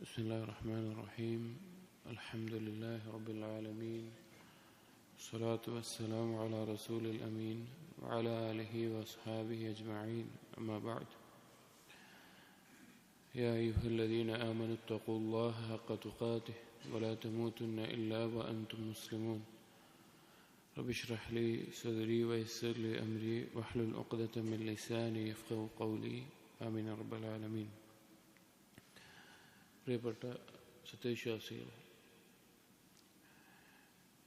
بسم الله الرحمن الرحيم الحمد لله رب العالمين والصلاة والسلام على رسول الأمين وعلى آله وأصحابه أجمعين أما بعد يا أيها الذين آمنوا اتقوا الله حق تقاته ولا تموتن إلا وأنتم مسلمون رب اشرح لي صدري ويسر لي أمري واحلل عقدة من لساني يفقهوا قولي آمين رب العالمين. പ്രിയപ്പെട്ട സത്യവിശ്വാസികൾ,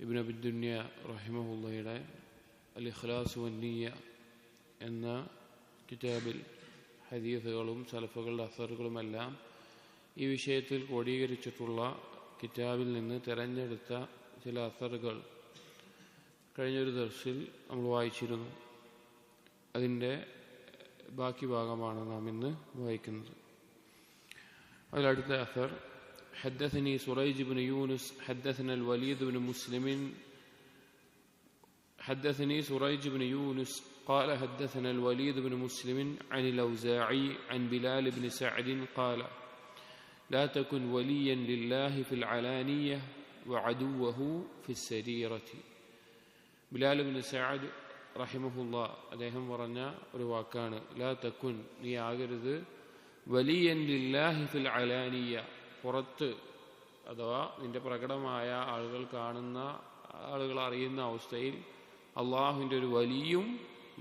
ഇബ്നു അബി ദുനിയ റഹിമഹുള്ളയുടെ അൽ ഇഖ്ലാസ് വന്നിയ്യ എന്ന കിതാബിൽ ഹദീസുകളും സലഫുകളുടെ അസറുകളുമെല്ലാം ഈ വിഷയത്തിൽ ക്രോഡീകരിച്ചിട്ടുള്ള കിതാബിൽ നിന്ന് തിരഞ്ഞെടുത്ത ചില അസറുകൾ കഴിഞ്ഞൊരു ദർസിൽ നമ്മൾ വായിച്ചിരുന്നു. അതിൻ്റെ ബാക്കി ഭാഗമാണ് നാം ഇന്ന് വായിക്കുന്നത്. الأحاديث الأثر حدثني سريج بن يونس حدثنا الوليد بن مسلم حدثني سريج بن يونس قال حدثنا الوليد بن مسلم عن الأوزاعي عن بلال بن سعد قال لا تكن وليا لله في العلانية وعدوه في السريرة. بلال بن سعد رحمه الله അദ്ദേഹം പറഞ്ഞ ഒരു വാക്കാണ് ലാ തകുൻ, നീ ആകരുത് വലിയൻ ലില്ലാഹി ഫിൽ അലാനിയ, പുറത്ത് അഥവാ നിന്റെ പ്രകടമായ ആളുകൾ കാണുന്ന ആളുകൾ അറിയുന്ന അവസ്ഥയിൽ അള്ളാഹുവിൻ്റെ ഒരു വലിയും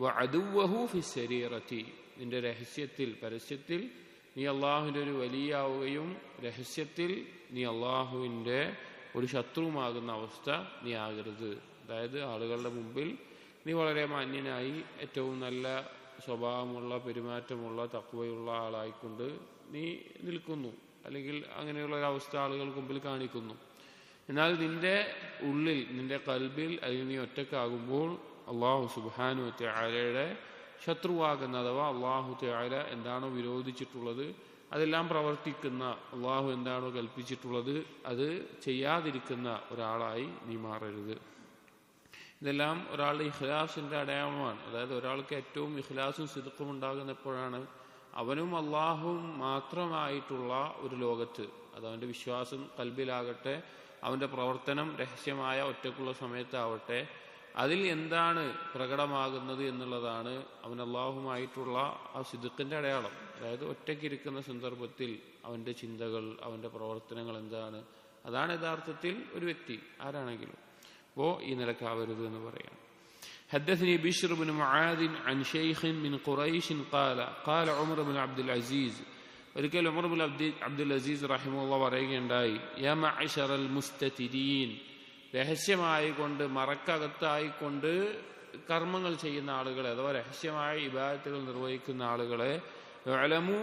വഅദുവഹു ഫിസ് സരീറത്തി, നിന്റെ രഹസ്യത്തിൽ പരസ്യത്തിൽ നീ അള്ളാഹുവിൻ്റെ ഒരു വലിയാവുകയും രഹസ്യത്തിൽ നീ അള്ളാഹുവിൻ്റെ ഒരു ശത്രുവുമാകുന്ന അവസ്ഥ നീ ആകരുത്. അതായത് ആളുകളുടെ മുമ്പിൽ നീ വളരെ മാന്യനായി ഏറ്റവും നല്ല സ്വഭാവമുള്ള പെരുമാറ്റമുള്ള തഖ്വയുള്ള ആളായിക്കൊണ്ട് നീ നിൽക്കുന്നു, അല്ലെങ്കിൽ അങ്ങനെയുള്ള ഒരവസ്ഥ ആളുകൾക്ക് മുമ്പിൽ കാണിക്കുന്നു. എന്നാൽ നിന്റെ ഉള്ളിൽ നിന്റെ ഖൽബിൽ അല്ലെങ്കിൽ നീ ഒറ്റക്കാകുമ്പോൾ അള്ളാഹു സുബ്ഹാനഹു വ തആലയുടെ ശത്രുവാകുന്ന അഥവാ അള്ളാഹു തആല എന്താണോ വിരോധിച്ചിട്ടുള്ളത് അതെല്ലാം പ്രവർത്തിക്കുന്ന, അള്ളാഹു എന്താണോ കൽപ്പിച്ചിട്ടുള്ളത് അത് ചെയ്യാതിരിക്കുന്ന ഒരാളായി നീ മാറരുത്. ഇതെല്ലാം ഒരാളുടെ ഇഖ്ലാസിന്റെ അടയാളമാണ്. അതായത് ഒരാൾക്ക് ഏറ്റവും ഇഖ്ലാസും സിദ്ഖും ഉണ്ടാകുന്ന എപ്പോഴാണ്? അവനും അള്ളാഹുവും മാത്രമായിട്ടുള്ള ഒരു ലോകത്ത്, അത് അവൻ്റെ വിശ്വാസം ഖൽബിലാകട്ടെ, അവൻ്റെ പ്രവർത്തനം രഹസ്യമായ ഒറ്റക്കുള്ള സമയത്താവട്ടെ, അതിൽ എന്താണ് പ്രകടമാകുന്നത് എന്നുള്ളതാണ് അവൻ അള്ളാഹുമായിട്ടുള്ള ആ സിദ്ഖിന്റെ അടയാളം. അതായത് ഒറ്റയ്ക്കിരിക്കുന്ന സന്ദർഭത്തിൽ അവൻ്റെ ചിന്തകൾ, അവൻ്റെ പ്രവർത്തനങ്ങൾ എന്താണ്, അതാണ് യഥാർത്ഥത്തിൽ ഒരു വ്യക്തി ആരാണെങ്കിലും ഈ നിലക്കാവരുത് എന്ന് പറയാം. حدثني بشر بن معاذ عن شيخ من قريش قال قال عمر بن عبد العزيز, ഒരിക്കൽ ഉമർ ബിൻ അബ്ദുൽ അസീസ് റഹിമഹുല്ലാഹ് പറയുകയുണ്ടായി, യാ മഅ്ശറൽ മുസ്തതിരീൻ, രഹസ്യമായി കൊണ്ട് മറക്കകത്തായിക്കൊണ്ട് കർമ്മങ്ങൾ ചെയ്യുന്ന ആളുകളെ അഥവാ രഹസ്യമായ ഇബാദത്തുകൾ നിർവഹിക്കുന്ന ആളുകളെ, യഅലമു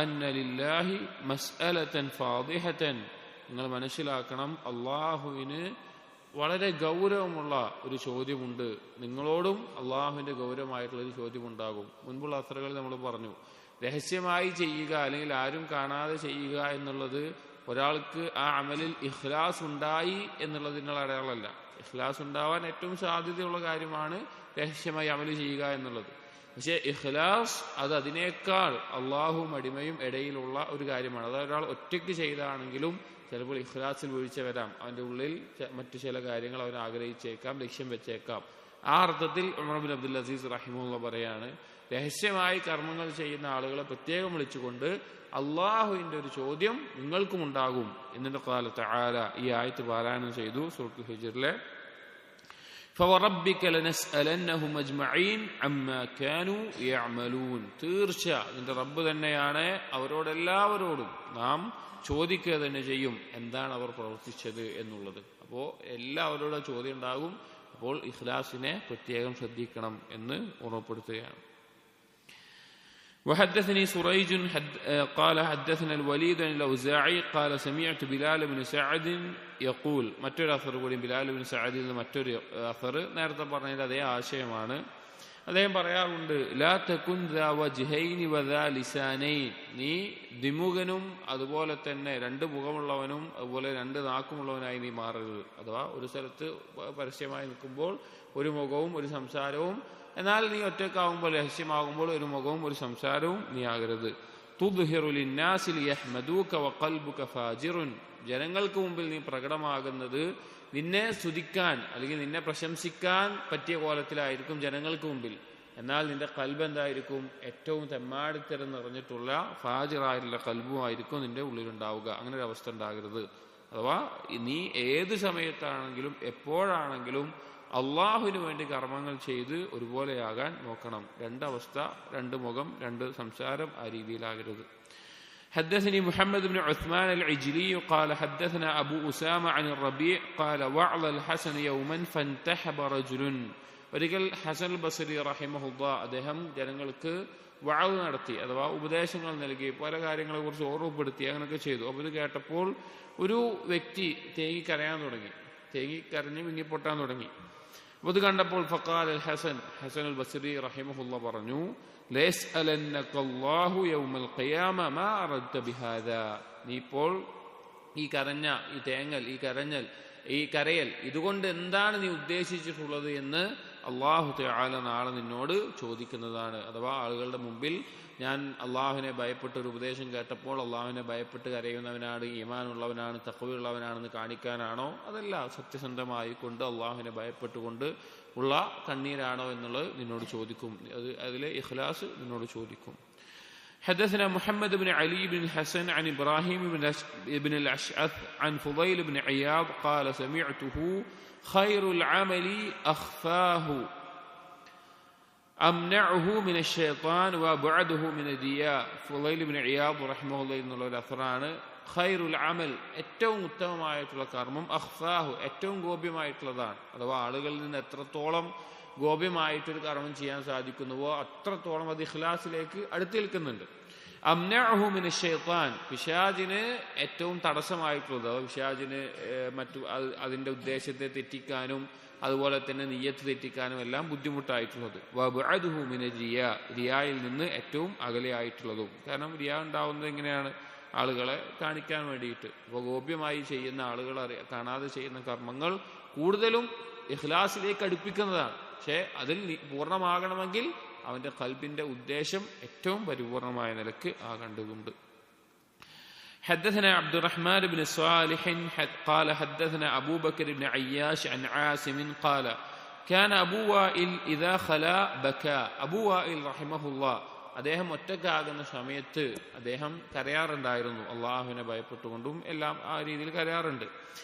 അന്ന ലില്ലാഹി മസ്അലതൻ ഫാദിഹതൻ, നിങ്ങൾ മനസ്സിലാക്കണം അള്ളാഹുവിന് വളരെ ഗൗരവമുള്ള ഒരു ചോദ്യമുണ്ട്, നിങ്ങളോടും അള്ളാഹുവിന്റെ ഗൗരവമായിട്ടുള്ളൊരു ചോദ്യമുണ്ടാകും. മുൻപുള്ള അസറുകളിൽ നമ്മൾ പറഞ്ഞു, രഹസ്യമായി ചെയ്യുക അല്ലെങ്കിൽ ആരും കാണാതെ ചെയ്യുക എന്നുള്ളത് ഒരാൾക്ക് ആ അമലിൽ ഇഖ്ലാസ് ഉണ്ടായി എന്നുള്ളതിനുള്ള അടയാളമല്ല. ഇഖ്ലാസ് ഉണ്ടാവാൻ ഏറ്റവും സാധ്യതയുള്ള കാര്യമാണ് രഹസ്യമായി അമൽ ചെയ്യുക എന്നുള്ളത്. പക്ഷെ ഇഖ്ലാസ് അത് അതിനേക്കാൾ അള്ളാഹുവും അടിമയും ഇടയിലുള്ള ഒരു കാര്യമാണ്. അതായത് ഒരാൾ ഒറ്റയ്ക്ക് ചെയ്താണെങ്കിലും ചിലപ്പോൾ ഇഖ്ലാസിൽ വീഴ്ച വരാം, അവൻ്റെ ഉള്ളിൽ മറ്റു ചില കാര്യങ്ങൾ അവൻ ആഗ്രഹിച്ചേക്കാം, ലക്ഷ്യം വെച്ചേക്കാം. ആ അർത്ഥത്തിൽ ഉമർ ബിൻ അബ്ദുൽ അസീസ് റഹിമഹുല്ലാഹ് പറയാണ്, രഹസ്യമായി കർമ്മങ്ങൾ ചെയ്യുന്ന ആളുകളെ പ്രത്യേകം വിളിച്ചുകൊണ്ട് അള്ളാഹുവിന്റെ ഒരു ചോദ്യം നിങ്ങൾക്കും ഉണ്ടാകും എന്നിട്ട് ഖാല തആല, ഈ ആയത്ത് പാരായണം ചെയ്തു സൂറത്തുൽ ഹിജ്റിലെ فَوَرَبِّكَ لَنَسْأَلَنَّهُمْ أَجْمَعِينَ عَمَّا كَانُوا يَعْمَلُونَ, തീർച്ച നിന്റെ റബ്ബ് തന്നെയാണ് അവരോടെല്ലാവരോടും നാം ചോദിക്കുക തന്നെ ചെയ്യും എന്താണ് അവർ പ്രവർത്തിച്ചത് എന്നുള്ളത്. അപ്പോൾ എല്ലാവരോടും ചോദ്യം ഉണ്ടാകും. അപ്പോൾ ഇഖ്ലാസിനെ പ്രത്യേകം ശ്രദ്ധിക്കണം എന്ന് ഓർമ്മപ്പെടുത്തുകയാണ്. وحدثني سريج قال حدثنا الوليد عن الأوزاعي قال سمعت بلال بن سعد يقول, മറ്റൊരു അസർ കൂടി ബിലാൽ ബിൻ സഅദിൽ നിന്ന് മറ്റൊരു അസർ നേരത്തെ പറഞ്ഞതിന്റെ അതേ ആശയമാണ്. അദ്ദേഹം പറയാറുണ്ട്, ലാ തകുൻ ദാ വജ്ഹൈനി വദാ ലിസാനൈൻ, നീ ദ്വിമുഖനും അതുപോലെ തന്നെ രണ്ട് മുഖമുള്ളവനും അതുപോലെ രണ്ട് നാക്കുമുള്ളവനായി നീ മാറരുത്. അഥവാ ഒരു സ്ഥലത്ത് പരസ്യമായി നിൽക്കുമ്പോൾ ഒരു മുഖവും ഒരു സംസാരവും, എന്നാൽ നീ ഒറ്റക്കാവുമ്പോൾ രഹസ്യമാകുമ്പോൾ ഒരു മുഖവും ഒരു സംസാരവും നീ ആകരുത്. തുദ്ഹിറു ലിന്നാസി ലിയഹ്മദൂക വഖൽബുക ഫാജിറുൻ, ജനങ്ങൾക്ക് മുമ്പിൽ നീ പ്രകടമാകുന്നത് നിന്നെ സ്തുതിക്കാൻ അല്ലെങ്കിൽ നിന്നെ പ്രശംസിക്കാൻ പറ്റിയ കോലത്തിലായിരിക്കും ജനങ്ങൾക്ക് മുമ്പിൽ. എന്നാൽ നിന്റെ കൽബ് എന്തായിരിക്കും? ഏറ്റവും തെമ്മാടിത്തരം നിറഞ്ഞിട്ടുള്ള ഫാജിറായിട്ടുള്ള കൽബുമായിരിക്കും നിന്റെ ഉള്ളിലുണ്ടാവുക. അങ്ങനെ ഒരു അവസ്ഥ ഉണ്ടാകരുത്. അഥവാ നീ ഏത് സമയത്താണെങ്കിലും എപ്പോഴാണെങ്കിലും അള്ളാഹുവിന് വേണ്ടി കർമ്മങ്ങൾ ചെയ്ത് ഒരുപോലെയാകാൻ നോക്കണം. രണ്ടവസ്ഥ, രണ്ട് മുഖം, രണ്ട് സംസാരം ആ രീതിയിലാകരുത്. حدثني محمد بن عثمان العجلي قال حدثنا أبو أسامة عن الربيع قال وعظ الحسن يوما فانتحب رجل. ഒരിക്കൽ ഹസൻ ബസരി റഹിമഹുല്ലാ അദ്ദേഹം ജനങ്ങൾക്ക് വഅദ് നടത്തി, അഥവാ ഉപദേശങ്ങൾ നൽകി, പല കാര്യങ്ങളെ കുറിച്ച് ഓർമ്മപ്പെടുത്തി, അങ്ങനെയൊക്കെ ചെയ്തു. അപ്പോൾ ഇത് കേട്ടപ്പോൾ ഒരു വ്യക്തി തേങ്ങിക്കരയാൻ തുടങ്ങി, തേങ്ങിക്കരഞ്ഞ് വിങ്ങിപ്പൊട്ടാൻ തുടങ്ങി. അപ്പോൾ ഇത് കണ്ടപ്പോൾ ഫഖാൽ അൽ ഹസൻ, ഹസൻ അൽ ബസരി റഹിമഹുല്ലാ പറഞ്ഞു, ലയസ്അലന്നകല്ലാഹു യൗമൽ ഖിയാമ മാ അറദ്ത ബിഹാദാ. നീ ഇപ്പോൾ ഈ കരഞ്ഞ, ഈ തേങ്ങൽ, ഈ കരഞ്ഞൽ, ഈ കരയൽ, ഇതുകൊണ്ട് എന്താണ് നീ ഉദ്ദേശിച്ചിട്ടുള്ളത് എന്ന് അള്ളാഹു തആല നാളെ നിന്നോട് ചോദിക്കുന്നതാണ്. അഥവാ ആളുകളുടെ മുമ്പിൽ ഞാൻ അള്ളാഹുവിനെ ഭയപ്പെട്ട ഒരു ഉപദേശം കേട്ടപ്പോൾ അള്ളാഹുവിനെ ഭയപ്പെട്ട് കരയുന്നവനാണ്, ഈമാനുള്ളവനാണ്, തഖ്വയുള്ളവനാണെന്ന് കാണിക്കാനാണോ? അതല്ല, സത്യസന്ധമായി കൊണ്ട് അള്ളാഹുവിനെ ഭയപ്പെട്ടുകൊണ്ട് ഉള്ള കണ്ണീരാണോ എന്നുള്ളത് നിന്നോട് ചോദിക്കും. അതിലെ ഇഖ്ലാസ് നിന്നോട് ചോദിക്കും. حدثنا محمد بن علي بن الحسن عن إبراهيم بن الأشعث عن فضيل بن عياض قال سمعته خير العمل أخفاه أمنعه من الشيطان وأبعده من الرياء. فضيل بن عياض رحمه الله എന്നുള്ള ഒരു അഥറാണ്. ഖൈറുൽ അമൽ, ഏറ്റവും ഉത്തമമായിട്ടുള്ള കർമ്മം, അഖ്ഫാഹു, ഏറ്റവും ഗോപ്യമായിട്ടുള്ളതാണ്. അഥവാ ആളുകളിൽ നിന്ന് എത്രത്തോളം ഗോപ്യമായിട്ടൊരു കർമ്മം ചെയ്യാൻ സാധിക്കുന്നുവോ അത്രത്തോളം അത് ഇഖ്ലാസിലേക്ക് അടുത്ത് നിൽക്കുന്നുണ്ട്. അംനഅഹു മിന ശൈത്താൻ, പിശാചിന് ഏറ്റവും തടസ്സമായിട്ടുള്ളത്, പിശാചിന് മറ്റു അതിന്റെ ഉദ്ദേശത്തെ തെറ്റിക്കാനും അതുപോലെ തന്നെ നിയ്യത്ത് തെറ്റിക്കാനും എല്ലാം ബുദ്ധിമുട്ടായിട്ടുള്ളത്. വബഅദുഹു മിന റിയാ, റിയായിൽ നിന്ന് ഏറ്റവും അകലെയായിട്ടുള്ളതും. കാരണം റിയാ ഉണ്ടാവുന്നത് എങ്ങനെയാണ്? ആളുകളെ കാണിക്കാൻ വേണ്ടിയിട്ട്. അപ്പോൾ ഗോപ്യമായി ചെയ്യുന്ന, ആളുകൾ കാണാതെ ചെയ്യുന്ന കർമ്മങ്ങൾ കൂടുതലും ഇഖ്ലാസിലേക്ക് അടുപ്പിക്കുന്നതാണ്. പക്ഷേ അതിൽ പൂർണ്ണമാകണമെങ്കിൽ അവന്റെ ഖൽബിന്റെ ഉദ്ദേശം ഏറ്റവും പരിപൂർണമായ നിലക്ക് ആകേണ്ടതുണ്ട്. حدثنا عبد الرحمن بن صالح قال حدثنا أبو بكر بن عياش عن عاصم قال كان أبو وائل إذا خلا بكى. أبو وائل رحمه الله അദ്ദേഹം ഒറ്റക്കാകുന്ന സമയത്ത് അദ്ദേഹം കരയാറുണ്ടായിരുന്നു. അള്ളാഹുവിനെ ഭയപ്പെട്ടുകൊണ്ടും എല്ലാം ആ രീതിയിൽ കരയാറുണ്ട്.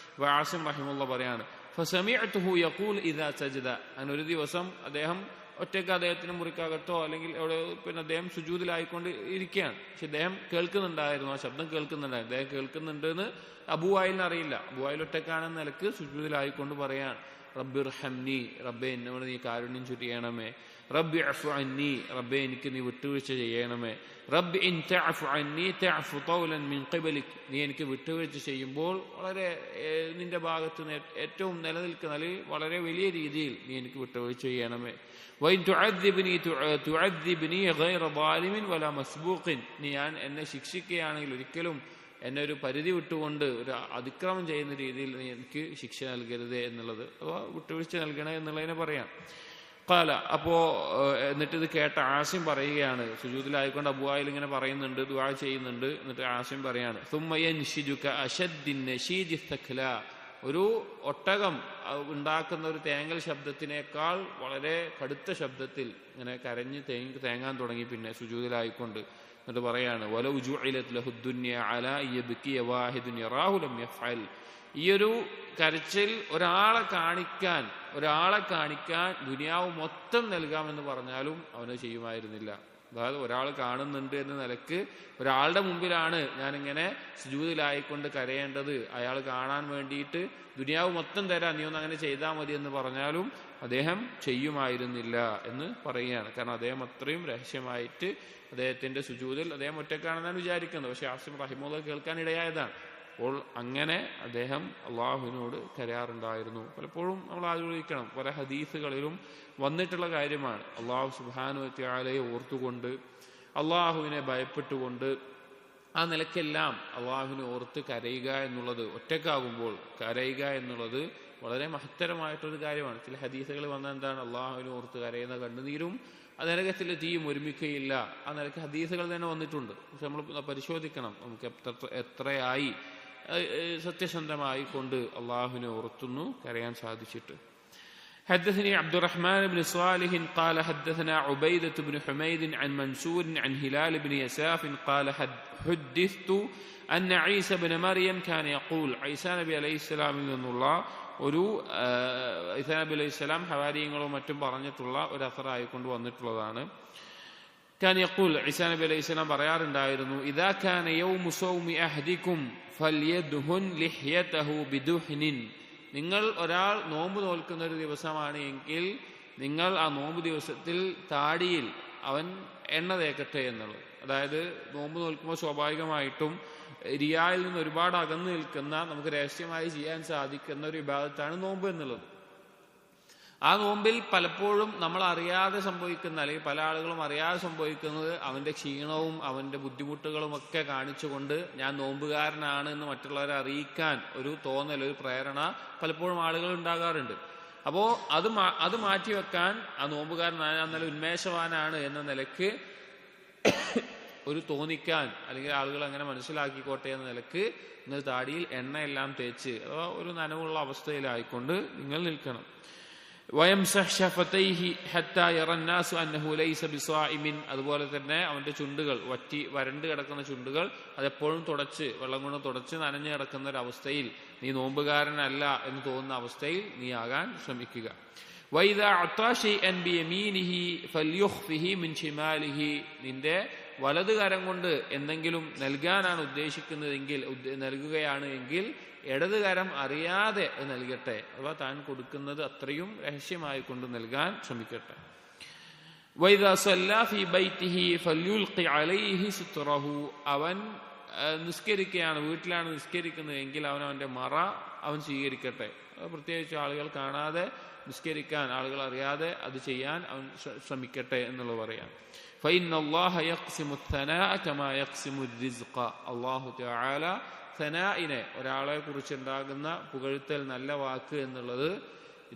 ആസിം റഹിമഹുല്ലാഹ് പറയാണ്, ഫസമിഅതുഹു യഖൂൽ ഇദാ സജദ. ഒരു ദിവസം അദ്ദേഹം ഒറ്റയ്ക്ക് അദ്ദേഹത്തിന് മുറിക്കകത്തോ അല്ലെങ്കിൽ എവിടെ അദ്ദേഹം സുജൂദിലായിക്കൊണ്ട് ഇരിക്കുകയാണ്. പക്ഷെ അദ്ദേഹം കേൾക്കുന്നുണ്ടായിരുന്നു, ആ ശബ്ദം കേൾക്കുന്നുണ്ടായിരുന്നു. അദ്ദേഹം കേൾക്കുന്നുണ്ട് എന്ന് അബൂവായിലിന് അറിയില്ല. അബൂവായിൽ ഒറ്റക്കാണെന്ന നിലക്ക് സുജൂദിലായിക്കൊണ്ട് പറയാണ്, റബ്ബിർഹംനി, റബ്ബേ എന്നോട് നീ കാരുണ്യം ചൊരിയണമേ. റബ്ബി അഫു അന്നി, റബ്ബേ എനിക്ക് നീ വിട്ടുവീഴ്ച ചെയ്യണമേ. റബ്ബി ഇൻ തഅഫു അന്നി തഅഫു തൗലൻ മിൻ ഖിബലിക്, നീ എനിക്ക് വിട്ടുവീഴ്ച ചെയ്യുമ്പോൾ വളരെ നിന്റെ ഭാഗത്ത് നിന്ന് ഏറ്റവും നിലനിൽക്കുന്ന വളരെ വലിയ രീതിയിൽ നീ എനിക്ക് വിട്ടുവീഴ്ച ചെയ്യണമേ. വൈൻ തുഅദ്ദിബ്നി തുഅദ്ദിബ്നി ഗൈറ ളാലിമിൻ വലാ മസ്ബൂഖിൻ, നീ എന്നെ ശിക്ഷിക്കുകയാണെങ്കിൽ ഒരിക്കലും എന്നെ ഒരു പരിധി വിട്ടുകൊണ്ട് ഒരു അതിക്രമം ചെയ്യുന്ന രീതിയിൽ നീ എനിക്ക് ശിക്ഷ നൽകരുത് എന്നുള്ളത്, അഥവാ വിട്ടുവീഴ്ച നൽകണേ എന്നുള്ളതിനെ പറയാം. ഖാല, അപ്പോ എന്നിട്ട് ഇത് കേട്ട ആസിം പറയുകയാണ്, സുജൂദിലായിക്കൊണ്ട് അബൂവായിൽ ഇങ്ങനെ പറയുന്നുണ്ട്, ദുആ ചെയ്യുന്നുണ്ട്. എന്നിട്ട് ആസിം പറയാണ്, സുമ്മ യൻഷിജുക അശദ്ദിൻ നശീജി തഖ്ല, ഒരു ഒട്ടകം ഉണ്ടാക്കുന്ന ഒരു തേങ്ങൽ ശബ്ദത്തിനേക്കാൾ വളരെ കടുത്ത ശബ്ദത്തിൽ ഇങ്ങനെ കരഞ്ഞ് തേങ്ങാൻ തുടങ്ങി. പിന്നെ സുജൂദിലായിക്കൊണ്ട് എന്നിട്ട് പറയാണ്, വലൗ ജുഇലത് ലഹു ദുനിയ അലാ യബ്കി വാഹിദുൻ യറാഹു ലം യഫ്അൽ, ഈ ഒരു കരച്ചിൽ ഒരാളെ കാണിക്കാൻ ദുനിയാവ് മൊത്തം നൽകാമെന്ന് പറഞ്ഞാലും അവന് ചെയ്യുമായിരുന്നില്ല. അതായത് ഒരാൾ കാണുന്നുണ്ട് എന്ന നിലക്ക് ഒരാളുടെ മുമ്പിലാണ് ഞാനിങ്ങനെ സുജൂദിലായിക്കൊണ്ട് കരയേണ്ടത്, അയാൾ കാണാൻ വേണ്ടിയിട്ട് ദുനിയാവ് മൊത്തം തരാം, നീ ഒന്ന് അങ്ങനെ ചെയ്താൽ മതി എന്ന് പറഞ്ഞാലും അദ്ദേഹം ചെയ്യുമായിരുന്നില്ല എന്ന് പറയുകയാണ്. കാരണം അദ്ദേഹം അത്രയും രഹസ്യമായിട്ട് അദ്ദേഹത്തിന്റെ സുജൂദിൽ അദ്ദേഹം ഒറ്റക്കാണെന്നാണ് വിചാരിക്കുന്നത്. പക്ഷെ ആസിം റഹിമഹുല്ലാഹ് കേൾക്കാൻ ഇടയായതാണ്. അപ്പോൾ അങ്ങനെ അദ്ദേഹം അള്ളാഹുവിനോട് കരയാറുണ്ടായിരുന്നു. പലപ്പോഴും നമ്മൾ ആലോചിക്കണം, പല ഹദീസുകളിലും വന്നിട്ടുള്ള കാര്യമാണ്. അള്ളാഹു സുബ്ഹാനഹു വ തആലയെ ഓർത്തുകൊണ്ട്, അള്ളാഹുവിനെ ഭയപ്പെട്ടുകൊണ്ട്, ആ നിലയ്ക്കെല്ലാം അള്ളാഹുവിനെ ഓർത്ത് കരയുക എന്നുള്ളത്, ഒറ്റക്കാകുമ്പോൾ കരയുക എന്നുള്ളത് വളരെ മഹത്തരമായിട്ടൊരു കാര്യമാണ്. ചില ഹദീസുകൾ വന്ന എന്താണ്, അള്ളാഹുവിനെ ഓർത്ത് കരയുന്ന കണ്ണുനീരും ആ നരകത്തിലെ തീയും ഒരുമിക്കുകയില്ല. ആ നിലയ്ക്ക് ഹദീസുകൾ തന്നെ വന്നിട്ടുണ്ട്. പക്ഷെ നമ്മൾ പരിശോധിക്കണം നമുക്ക് എത്രയായി സത്യസന്ധമായി കൊണ്ട് അള്ളാഹുവിനെ ഓർത്തുന്നു കരയാൻ സാധിച്ചിട്ട്. حدثني عبد الرحمن بن صالح قال حدثنا عبيدة بن حميد عن منصور عن هلال بن يساف قال حدثت أن عيسى بن مريم كان يقول عيسى نبي عليه السلام الله ഒരു ഈസാ നബി അലൈഹി സ്വലാം ഹവാരിയങ്ങളും മറ്റും പറഞ്ഞിട്ടുള്ള ഒരു അസറായി കൊണ്ട് വന്നിട്ടുള്ളതാണ്. كان يقول عيسى نبي عليه السلام പറയാറുണ്ടായിരുന്നു إذا كان يوم صوم أحدكم فليدهن لحيته بدهن. നിങ്ങൾ ഒരാൾ നോമ്പ് നോൽക്കുന്ന ഒരു ദിവസമാണ് എങ്കിൽ നിങ്ങൾ ആ നോമ്പ് ദിവസത്തിൽ താടിയിൽ അവൻ എണ്ണ തേക്കട്ടെ എന്നുള്ളത്. അതായത് നോമ്പ് നോൽക്കുമ്പോൾ സ്വാഭാവികമായിട്ടും റിയായിൽ നിന്ന് ഒരുപാട് അകന്നു നിൽക്കുന്ന നമുക്ക് രഹസ്യമായി ചെയ്യാൻ സാധിക്കുന്ന ഒരു വിഭാഗത്താണ് നോമ്പ് എന്നുള്ളത്. ആ നോമ്പിൽ പലപ്പോഴും നമ്മൾ അറിയാതെ സംഭവിക്കുന്ന, അല്ലെങ്കിൽ പല ആളുകളും അറിയാതെ സംഭവിക്കുന്നത് അവന്റെ ക്ഷീണവും അവന്റെ ബുദ്ധിമുട്ടുകളും ഒക്കെ കാണിച്ചുകൊണ്ട് ഞാൻ നോമ്പുകാരനാണ് എന്ന് മറ്റുള്ളവരെ അറിയിക്കാൻ ഒരു തോന്നൽ, ഒരു പ്രേരണ പലപ്പോഴും ആളുകൾ ഉണ്ടാകാറുണ്ട്. അപ്പോ അത് മാറ്റിവെക്കാൻ ആ നോമ്പുകാരനായ നല്ല ഉന്മേഷവാനാണ് എന്ന നിലക്ക് ഒരു തോന്നിക്കാൻ, അല്ലെങ്കിൽ ആളുകൾ അങ്ങനെ മനസ്സിലാക്കിക്കോട്ടെ എന്ന നിലക്ക് നിങ്ങൾ താടിയിൽ എണ്ണയെല്ലാം തേച്ച് അഥവാ ഒരു നനവുള്ള അവസ്ഥയിലായിക്കൊണ്ട് നിങ്ങൾ നിൽക്കണം. വയംസഹ് ശഫതൈഹി ഹത്താ യറന്നാസു അന്നഹു ലൈസ ബിസായിമിൻ. അതുപോലെ തന്നെ അവന്റെ ചുണ്ടുകൾ വരണ്ട് കിടക്കുന്ന ചുണ്ടുകൾ അതെപ്പോഴും തുടച്ച്, വെള്ളം കൊണ്ട് തുടച്ച് നനഞ്ഞു കിടക്കുന്ന ഒരു അവസ്ഥയിൽ നീ നോമ്പുകാരനല്ല എന്ന് തോന്നുന്ന അവസ്ഥയിൽ നീ ആകാൻ ശ്രമിക്കുക. വൈദാ അത്താ ശൈഅൻ ബിയമീനിഹി ഫൽയുഖ്ഫിഹി മിൻ ശിമാലിഹി. നിന്റെ വലത് കരം കൊണ്ട് എന്തെങ്കിലും നൽകാനാണ് ഉദ്ദേശിക്കുന്നതെങ്കിൽ, നൽകുകയാണ് എങ്കിൽ ഇടത് കരം അറിയാതെ നൽകട്ടെ. അഥവാ താൻ കൊടുക്കുന്നത് അത്രയും രഹസ്യമായി കൊണ്ട് നൽകാൻ ശ്രമിക്കട്ടെ. വൈദാ സല്ലാ ഫീ ബൈതിഹി ഫൽയുൽഖി അലൈഹി സുത്രഹു. അവൻ നിസ്കരിക്കുകയാണ്, വീട്ടിലാണ് നിസ്കരിക്കുന്നതെങ്കിൽ അവന്റെ മറ അവൻ സ്വീകരിക്കട്ടെ. പ്രത്യേകിച്ച് ആളുകൾ കാണാതെ നിസ്കരിക്കാൻ, ആളുകൾ അറിയാതെ അത് ചെയ്യാൻ അവൻ ശ്രമിക്കട്ടെ എന്നുള്ളത് പറയാം. ഫഇന്നല്ലാഹ യഖ്സിമു الثناء കമാ യഖ്സിമു الرزق. അല്ലാഹു തആല സനാഇനെ, ഒരാളെ കുറിച്ചുണ്ടാകുന്ന പുകഴ്ത്തൽ, നല്ല വാക്ക് എന്നുള്ളത്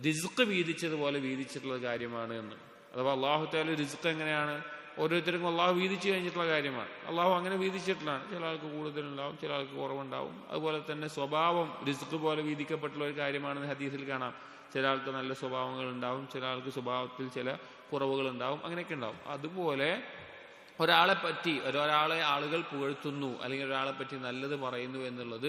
റിസ്ക് വീതിച്ചതുപോലെ വീതിച്ചിട്ടുള്ള കാര്യമാണ് എന്ന്. അഥവാ അല്ലാഹു തആല റിസ്ക് എങ്ങനെയാണ്, ഓരോരുത്തർക്കും അള്ളാഹു വീതിച്ചു കഴിഞ്ഞിട്ടുള്ള കാര്യമാണ്. അള്ളാഹു അങ്ങനെ വീതിച്ചിട്ടുള്ളതാണ്. ചില ആൾക്ക് കൂടുതലുണ്ടാവും, ചില ആൾക്ക് കുറവുണ്ടാവും. അതുപോലെ തന്നെ സ്വഭാവം റിസ്ക് പോലെ വീതിക്കപ്പെട്ടുള്ള ഒരു കാര്യമാണെന്ന് ഹദീസിൽ കാണാം. ചില ആൾക്ക് നല്ല സ്വഭാവങ്ങൾ ഉണ്ടാവും, ചില ആൾക്ക് സ്വഭാവത്തിൽ ചില കുറവുകൾ ഉണ്ടാവും, അങ്ങനെയൊക്കെ ഉണ്ടാവും. അതുപോലെ ഒരാളെ ആളുകൾ പുകഴ്ത്തുന്നു, അല്ലെങ്കിൽ ഒരാളെ പറ്റി നല്ലത് പറയുന്നു എന്നുള്ളത്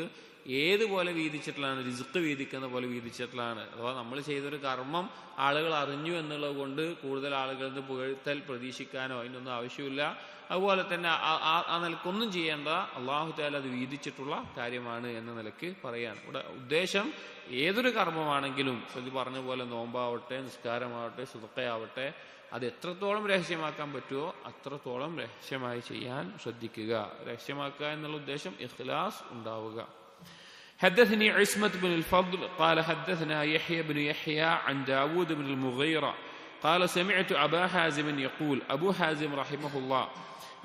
ഏതുപോലെ വീതിച്ചിട്ടുള്ളതാണ്, റിസ്ക് വീതിക്കുന്ന പോലെ വീതിച്ചിട്ടുള്ളതാണ്. അഥവാ നമ്മൾ ചെയ്തൊരു കർമ്മം ആളുകൾ അറിഞ്ഞു എന്നുള്ളത് കൊണ്ട് കൂടുതൽ ആളുകളിൽ നിന്ന് പുകഴ്ത്തൽ പ്രതീക്ഷിക്കാനോ അതിനൊന്നും ആവശ്യമില്ല. അതുപോലെ തന്നെ ആ നിലക്കൊന്നും ചെയ്യേണ്ട, അള്ളാഹു തആല അത് വീതിച്ചിട്ടുള്ള കാര്യമാണ് എന്ന നിലക്ക് പറയാണ്. ഇവിടെ ഉദ്ദേശം ഏതൊരു കർമ്മമാണെങ്കിലും ഇത് പറഞ്ഞ പോലെ നോമ്പാവട്ടെ, നിസ്കാരമാവട്ടെ, സുദഖയാവട്ടെ, അത് എത്രത്തോളം രഹസ്യമാക്കാൻ പറ്റുമോ അത്രത്തോളം രഹസ്യമായി ചെയ്യാൻ ശ്രദ്ധിക്കുക. രഹസ്യമാക്കുക എന്നുള്ള ഉദ്ദേശം ഇഖ്ലാസ് ഉണ്ടാവുക. حدثني عصمة بن الفضل قال حدثنا يحيى بن يحيى عن داود بن المغيرة قال سمعت أبا حازم يقول. أبو حازم رحمه الله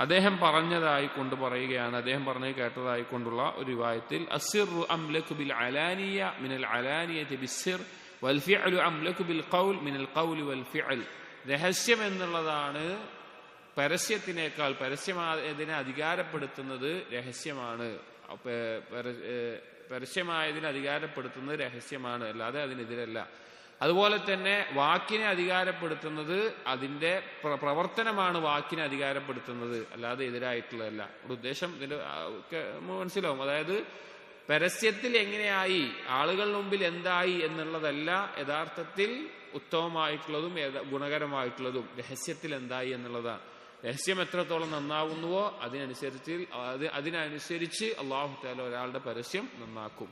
അദ്ദേഹം പറഞ്ഞതായിക്കൊണ്ട് പറയുകയാണ്, അദ്ദേഹം പറഞ്ഞു കേട്ടതായിക്കൊണ്ടുള്ള ഒരു റിവായത്തിൽ അസ്സിറു അംലകു ബിൽ അലാനിയ മിനൽ അലാനിയതി ബിസ്സിർ വൽ ഫിഅലു അംലകു ബിൽ ഖൗൽ മിനൽ ഖൗൽ വൽ ഫിഅൽ. രഹസ്യം എന്നുള്ളതാണ് പരസ്യത്തിനേക്കാൾ, പരസ്യമായതിനെ അധികാരപ്പെടുത്തുന്നത് രഹസ്യമാണ്. പരസ്യമായതിനെ അധികാരപ്പെടുത്തുന്നത് രഹസ്യമാണ്, അല്ലാതെ അതിനെതിരല്ല. അതുപോലെ തന്നെ വാക്കിനെ അധികാരപ്പെടുത്തുന്നത്, അതിന്റെ പ്രവർത്തനമാണ് വാക്കിനെ അധികാരപ്പെടുത്തുന്നത്, അല്ലാതെ എതിരായിട്ടുള്ളതല്ല. ഒരു ഉദ്ദേശം ഇതിന്റെ മനസ്സിലാവും. അതായത് പരസ്യത്തിൽ എങ്ങനെയായി, ആളുകളുടെ മുമ്പിൽ എന്തായി എന്നുള്ളതല്ല യഥാർത്ഥത്തിൽ ഉത്തമമായിട്ടുള്ളതും ഗുണകരമായിട്ടുള്ളതും, രഹസ്യത്തിൽ എന്തായി എന്നുള്ളതാണ്. രഹസ്യം എത്രത്തോളം നന്നാവുന്നുവോ അതിനനുസരിച്ച് അല്ലാഹു തആല ഒരാളുടെ പരസ്യം നന്നാക്കും.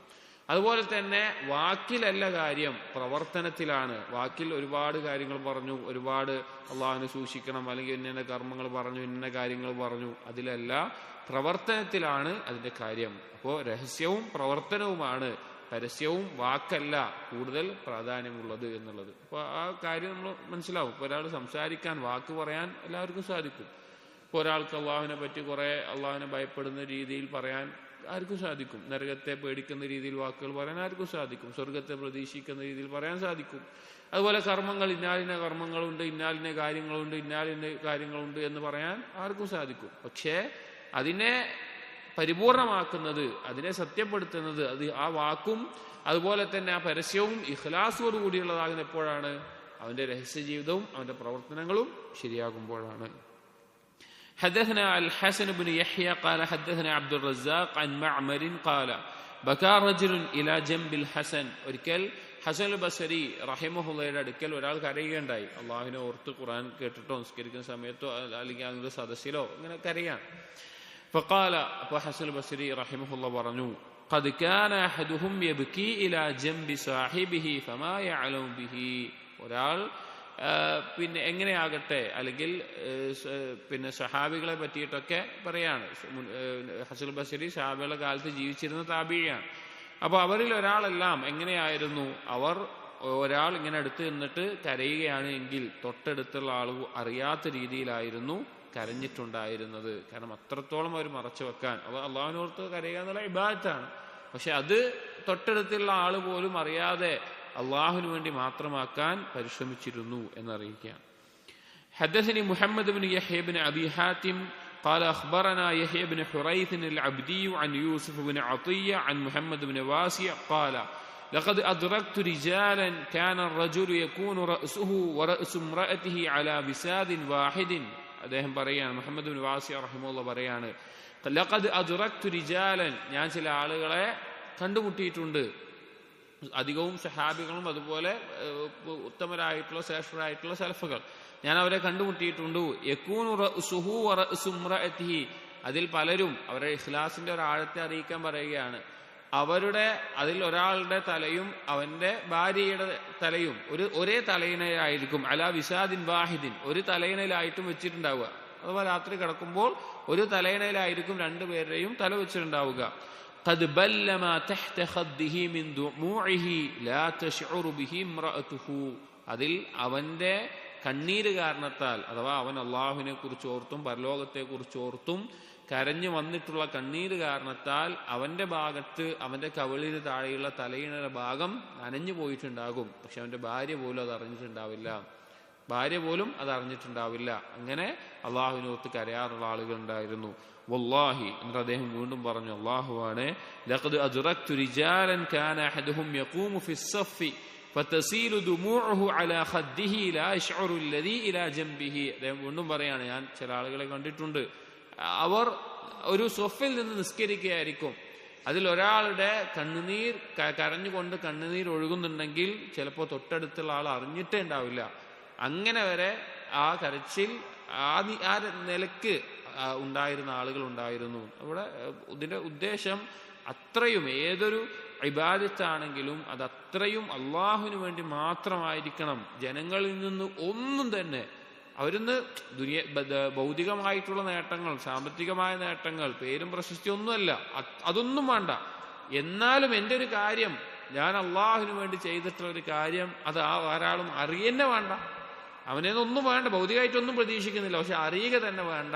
അതുപോലെ തന്നെ വാക്കിലല്ല കാര്യം, പ്രവർത്തനത്തിലാണ്. വാക്കിൽ ഒരുപാട് കാര്യങ്ങൾ പറഞ്ഞു, ഒരുപാട് അള്ളാഹുവിനെ സൂക്ഷിക്കണം, അല്ലെങ്കിൽ ഇന്ന കർമ്മങ്ങൾ പറഞ്ഞു, ഇന്ന കാര്യങ്ങൾ പറഞ്ഞു, അതിലല്ല, പ്രവർത്തനത്തിലാണ് അതിന്റെ കാര്യം. അപ്പോൾ രഹസ്യവും പ്രവർത്തനവുമാണ്, പരസ്യവും വാക്കല്ല കൂടുതൽ പ്രാധാന്യമുള്ളത് എന്നുള്ളത്. അപ്പോൾ ആ കാര്യം നമ്മൾ മനസ്സിലാവും. ഇപ്പോൾ ഒരാൾ സംസാരിക്കാൻ, വാക്ക് പറയാൻ എല്ലാവർക്കും സാധിക്കും. ഇപ്പോൾ ഒരാൾക്ക് അള്ളാഹുവിനെ പറ്റി കുറെ, അള്ളാഹുവിനെ ഭയപ്പെടുന്ന രീതിയിൽ പറയാൻ ആർക്കും സാധിക്കും. നരകത്തെ പേടിക്കുന്ന രീതിയിൽ വാക്കുകൾ പറയാൻ ആർക്കും സാധിക്കും. സ്വർഗത്തെ പ്രതീക്ഷിക്കുന്ന രീതിയിൽ പറയാൻ സാധിക്കും. അതുപോലെ കർമ്മങ്ങൾ, ഇന്നാലിന്ന കർമ്മങ്ങളുണ്ട്, ഇന്നാലിന്ന കാര്യങ്ങളുണ്ട്, ഇന്നാലിന്ന കാര്യങ്ങളുണ്ട് എന്ന് പറയാൻ ആർക്കും സാധിക്കും. പക്ഷേ അതിനെ പരിപൂർണമാക്കുന്നത്, അതിനെ സത്യപ്പെടുത്തുന്നത്, അത് ആ വാക്കും അതുപോലെ തന്നെ ആ പരസ്യവും ഇഖ്ലാസോടു കൂടിയുള്ളതാകുന്ന എപ്പോഴാണ്? അവന്റെ രഹസ്യ ജീവിതവും അവന്റെ പ്രവർത്തനങ്ങളും ശരിയാകുമ്പോഴാണ്. حدثنا الحسن بن يحيى قال حدثنا عبد الرزاق عن معمر قال بكى رجل الى جنب الحسن. ഒരിക്കൽ ഹസൻ ബസരി റഹിമഹുള്ളയുടെ അടുക്കൽ ഒരാൾ കരയുകയുണ്ടായി. അള്ളാഹുവിനെ ഓർത്ത് ഖുർആൻ കേട്ടിട്ടോ നിസ്കരിക്കുന്ന സമയത്തോ അല്ലെങ്കിൽ അങ്ങനെ സദസ്സിലോ ഇങ്ങനെ കരയാണ്. فقال അപ്പോൾ ഹസൻ ബസരി റഹിമഹുള്ള പറഞ്ഞു, قد كان احدهم يبكي الى جنب صاحبه فما يعلم به. ഒരാൾ പിന്നെ എങ്ങനെയാകട്ടെ, അല്ലെങ്കിൽ പിന്നെ സഹാബികളെ പറ്റിയിട്ടൊക്കെ പറയാണ്. ഹസൻ ബസരി സഹാബികളുടെ കാലത്ത് ജീവിച്ചിരുന്ന താബിയാണ്. അപ്പൊ അവരിൽ ഒരാളെല്ലാം എങ്ങനെയായിരുന്നു? ഒരാൾ ഇങ്ങനെ അടുത്ത് നിന്നിട്ട് കരയുകയാണ് എങ്കിൽ തൊട്ടടുത്തുള്ള ആൾ അറിയാത്ത രീതിയിലായിരുന്നു കരഞ്ഞിട്ടുണ്ടായിരുന്നത്. കാരണം അത്രത്തോളം അവർ മറച്ചു വെക്കാൻ, അള്ളാഹുവിനോർത്ത് കരയുക എന്നുള്ള ഇബാദത്താണ്. പക്ഷെ അത് തൊട്ടടുത്തുള്ള ആൾ പോലും അറിയാതെ അള്ളാഹുവിന് വേണ്ടി മാത്രമാക്കാൻ പരിശ്രമിച്ചിരുന്നു എന്നറിയിക്കുകയാണ്. حدثني محمد بن يحيى بن أبي حاتم قال أخبرنا يحيى بن حريث العبدي عن يوسف بن عطية عن محمد بن واسع قال لقد أدركت رجالا كان الرجل يكون رأسه ورأس امرأته على وساد واحد. അദ്ദേഹം പറയാണ്, മുഹമ്മദ് ബിൻ വാസിയ റഹിമഹുല്ലാഹ് പറയാണ്, ലഖദ് അദ്റക്തു റിജാലൻ, ഞാൻ ചില ആളുകളെ കണ്ടുമുട്ടിയിട്ടുണ്ട്. അധികവും സഹാബികളും അതുപോലെ ഉത്തമരായിട്ടുള്ള ശ്രേഷ്ഠരായിട്ടുള്ള സലഫുകൾ, ഞാൻ അവരെ കണ്ടുമുട്ടിയിട്ടുണ്ട്. യകൂനു റഅസുഹു വറഅസു ഇംറഅതിഹി, അതിൽ പലരും അവരുടെ ഇഖ്ലാസിന്റെ ഒരു ആഴത്തെ അറിയിക്കാൻ പറയുകയാണ്. അതിൽ ഒരാളുടെ തലയും അവന്റെ ഭാര്യയുടെ തലയും ഒരേ തലയിണയിലായിരിക്കും. അലാ വിസാദിൻ വാഹിദിൻ, ഒരു തലയിണയിലായിട്ടും വെച്ചിട്ടുണ്ടാവുക. അഥവാ രാത്രി കിടക്കുമ്പോൾ ഒരു തലയിണയിലായിരിക്കും രണ്ടുപേരുടെയും തല വെച്ചിട്ടുണ്ടാവുക. ഖദ് ബല്ലമ തഹ്ത ഖദ്ദിഹി മിൻ ദുമൂഇഹി ലാ തശ്ഉറു ബിഹി ഇംറഅതുഹു, അതിൽ അവന്റെ കണ്ണീര് കാരണത്താൽ, അഥവാ അവൻ അള്ളാഹുവിനെ കുറിച്ച് ഓർത്തും പരലോകത്തെ കുറിച്ച് ഓർത്തും കരഞ്ഞു വന്നിട്ടുള്ള കണ്ണീര് കാരണത്താൽ അവന്റെ ഭാഗത്ത്, അവന്റെ കവിളിന് താഴെയുള്ള തലയിണയുടെ ഭാഗം നനഞ്ഞു പോയിട്ടുണ്ടാകും. പക്ഷെ അവന്റെ ഭാര്യ പോലും അത് അറിഞ്ഞിട്ടുണ്ടാവില്ല. അങ്ങനെ അള്ളാഹുവിനോർത്ത് കരയാറുള്ള ആളുകൾ ഉണ്ടായിരുന്നു. വല്ലാഹി, എന്നിട്ട് അദ്ദേഹം വീണ്ടും പറഞ്ഞു, അള്ളാഹുവാണ്, ലഖദ് അദ്റക്തു റിജാലൻ കാന അഹദുഹും യഖൂമു ഫിസ്സഫി ഫതസീലു ദുമൂഉഹു അലാ ഖദ്ദിഹി ലാ യശ്ഉറു അല്ലദീ ഇലാ ജംബിഹി. അദ്ദേഹം വീണ്ടും പറയാണ്, ഞാൻ ചില ആളുകളെ കണ്ടിട്ടുണ്ട്, അവർ ഒരു സ്വഫിൽ നിന്ന് നിസ്കരിക്കുകയായിരിക്കും, അതിൽ ഒരാളുടെ കണ്ണുനീർ കരഞ്ഞുകൊണ്ട് കണ്ണുനീർ ഒഴുകുന്നുണ്ടെങ്കിൽ ചിലപ്പോൾ തൊട്ടടുത്തുള്ള ആൾ അറിഞ്ഞിട്ടേ ഉണ്ടാവില്ല. അങ്ങനെ വരെ ആ കരച്ചിൽ ആ നിലക്ക് ഉണ്ടായിരുന്ന ആളുകൾ ഉണ്ടായിരുന്നു. അവിടെ ഇതിന്റെ ഉദ്ദേശം അത്രയും, ഏതൊരു ഇബാദത്താണെങ്കിലും അത് അത്രയും അള്ളാഹുവിന് വേണ്ടി മാത്രമായിരിക്കണം. ജനങ്ങളിൽ നിന്ന് ഒന്നും തന്നെ അവരിന്ന് ഭൗതികമായിട്ടുള്ള നേട്ടങ്ങൾ, സാമ്പത്തികമായ നേട്ടങ്ങൾ, പേരും പ്രശസ്തിയും ഒന്നുമല്ല, അതൊന്നും വേണ്ട. എന്നാലും എൻ്റെ ഒരു കാര്യം, ഞാൻ അള്ളാഹുവിന് വേണ്ടി ചെയ്തിട്ടുള്ള ഒരു കാര്യം, അത് ആരാളും അറിയന്നെ വേണ്ട, അവനൊന്നും വേണ്ട, ഭൗതികമായിട്ടൊന്നും പ്രതീക്ഷിക്കുന്നില്ല, പക്ഷെ അറിയുക തന്നെ വേണ്ട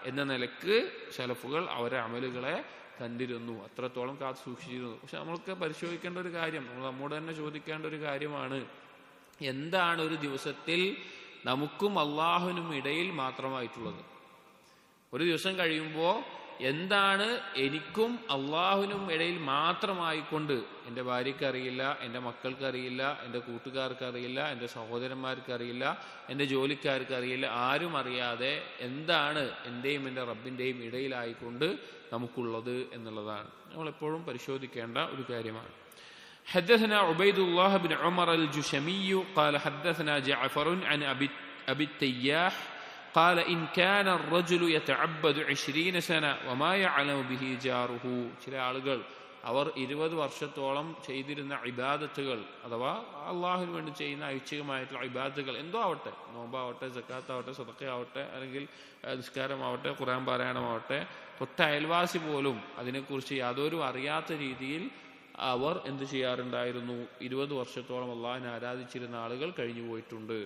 എന്ന നിലക്ക് സലഫുകൾ അവരെ അമലുകളെ കണ്ടിരുന്നു, അത്രത്തോളം കാത്തു സൂക്ഷിച്ചിരുന്നു. പക്ഷെ നമ്മൾക്ക് പരിശോധിക്കേണ്ട ഒരു കാര്യം, നമ്മൾ നമ്മോട് തന്നെ ചോദിക്കേണ്ട ഒരു കാര്യമാണ്, എന്താണ് ഒരു ദിവസത്തിൽ നമുക്കും അള്ളാഹുവിനും ഇടയിൽ മാത്രമായിട്ടുള്ളത്? ഒരു ദിവസം കഴിയുമ്പോൾ എന്താണ് എനിക്കും അള്ളാഹുവിനും ഇടയിൽ മാത്രമായിക്കൊണ്ട്, എൻ്റെ ഭാര്യയ്ക്ക് അറിയില്ല, എൻ്റെ മക്കൾക്ക് അറിയില്ല, എൻ്റെ കൂട്ടുകാർക്ക് അറിയില്ല, എൻ്റെ സഹോദരന്മാർക്ക് അറിയില്ല, എൻ്റെ ജോലിക്കാർക്ക് അറിയില്ല, ആരും അറിയാതെ എന്താണ് എൻ്റെയും എൻ്റെ റബ്ബിൻ്റെയും ഇടയിലായിക്കൊണ്ട് നമുക്കുള്ളത് എന്നുള്ളതാണ് നമ്മളെപ്പോഴും പരിശോധിക്കേണ്ട ഒരു കാര്യമാണ്. حدثنا عبيد الله بن عمر الجشمي قال حدثنا جعفر عن أبي التياح قال إن كان الرجل يتعبد 20 سنة وما يعلم به جاره. ചില ആളുകൾ അവർ 20 വർഷത്തോളം ചെയ്തിരുന്ന ഇബാദത്തുകൾ, അഥവാ അള്ളാഹുവിന് വേണ്ടി ചെയ്യുന്ന ഐച്ഛികമായിട്ടുള്ള ഇബാദത്തുകൾ എന്തോ ആവട്ടെ, നോമ്പാവട്ടെ, സക്കാത്താവട്ടെ, സദഖയാവട്ടെ, അല്ലെങ്കിൽ നിസ്കാരമാവട്ടെ, ഖുർആൻ പാരായണമാവട്ടെ, തൊട്ട അയൽവാസി പോലും അതിനെക്കുറിച്ച് യാതൊരു അറിയാത്ത രീതിയിൽ അവർ എന്ത് ചെയ്യാറുണ്ടായിരുന്നു? 20 വർഷത്തോളം അള്ളാഹിനെ ആരാധിച്ചിരുന്ന ആളുകൾ കഴിഞ്ഞു പോയിട്ടുണ്ട്.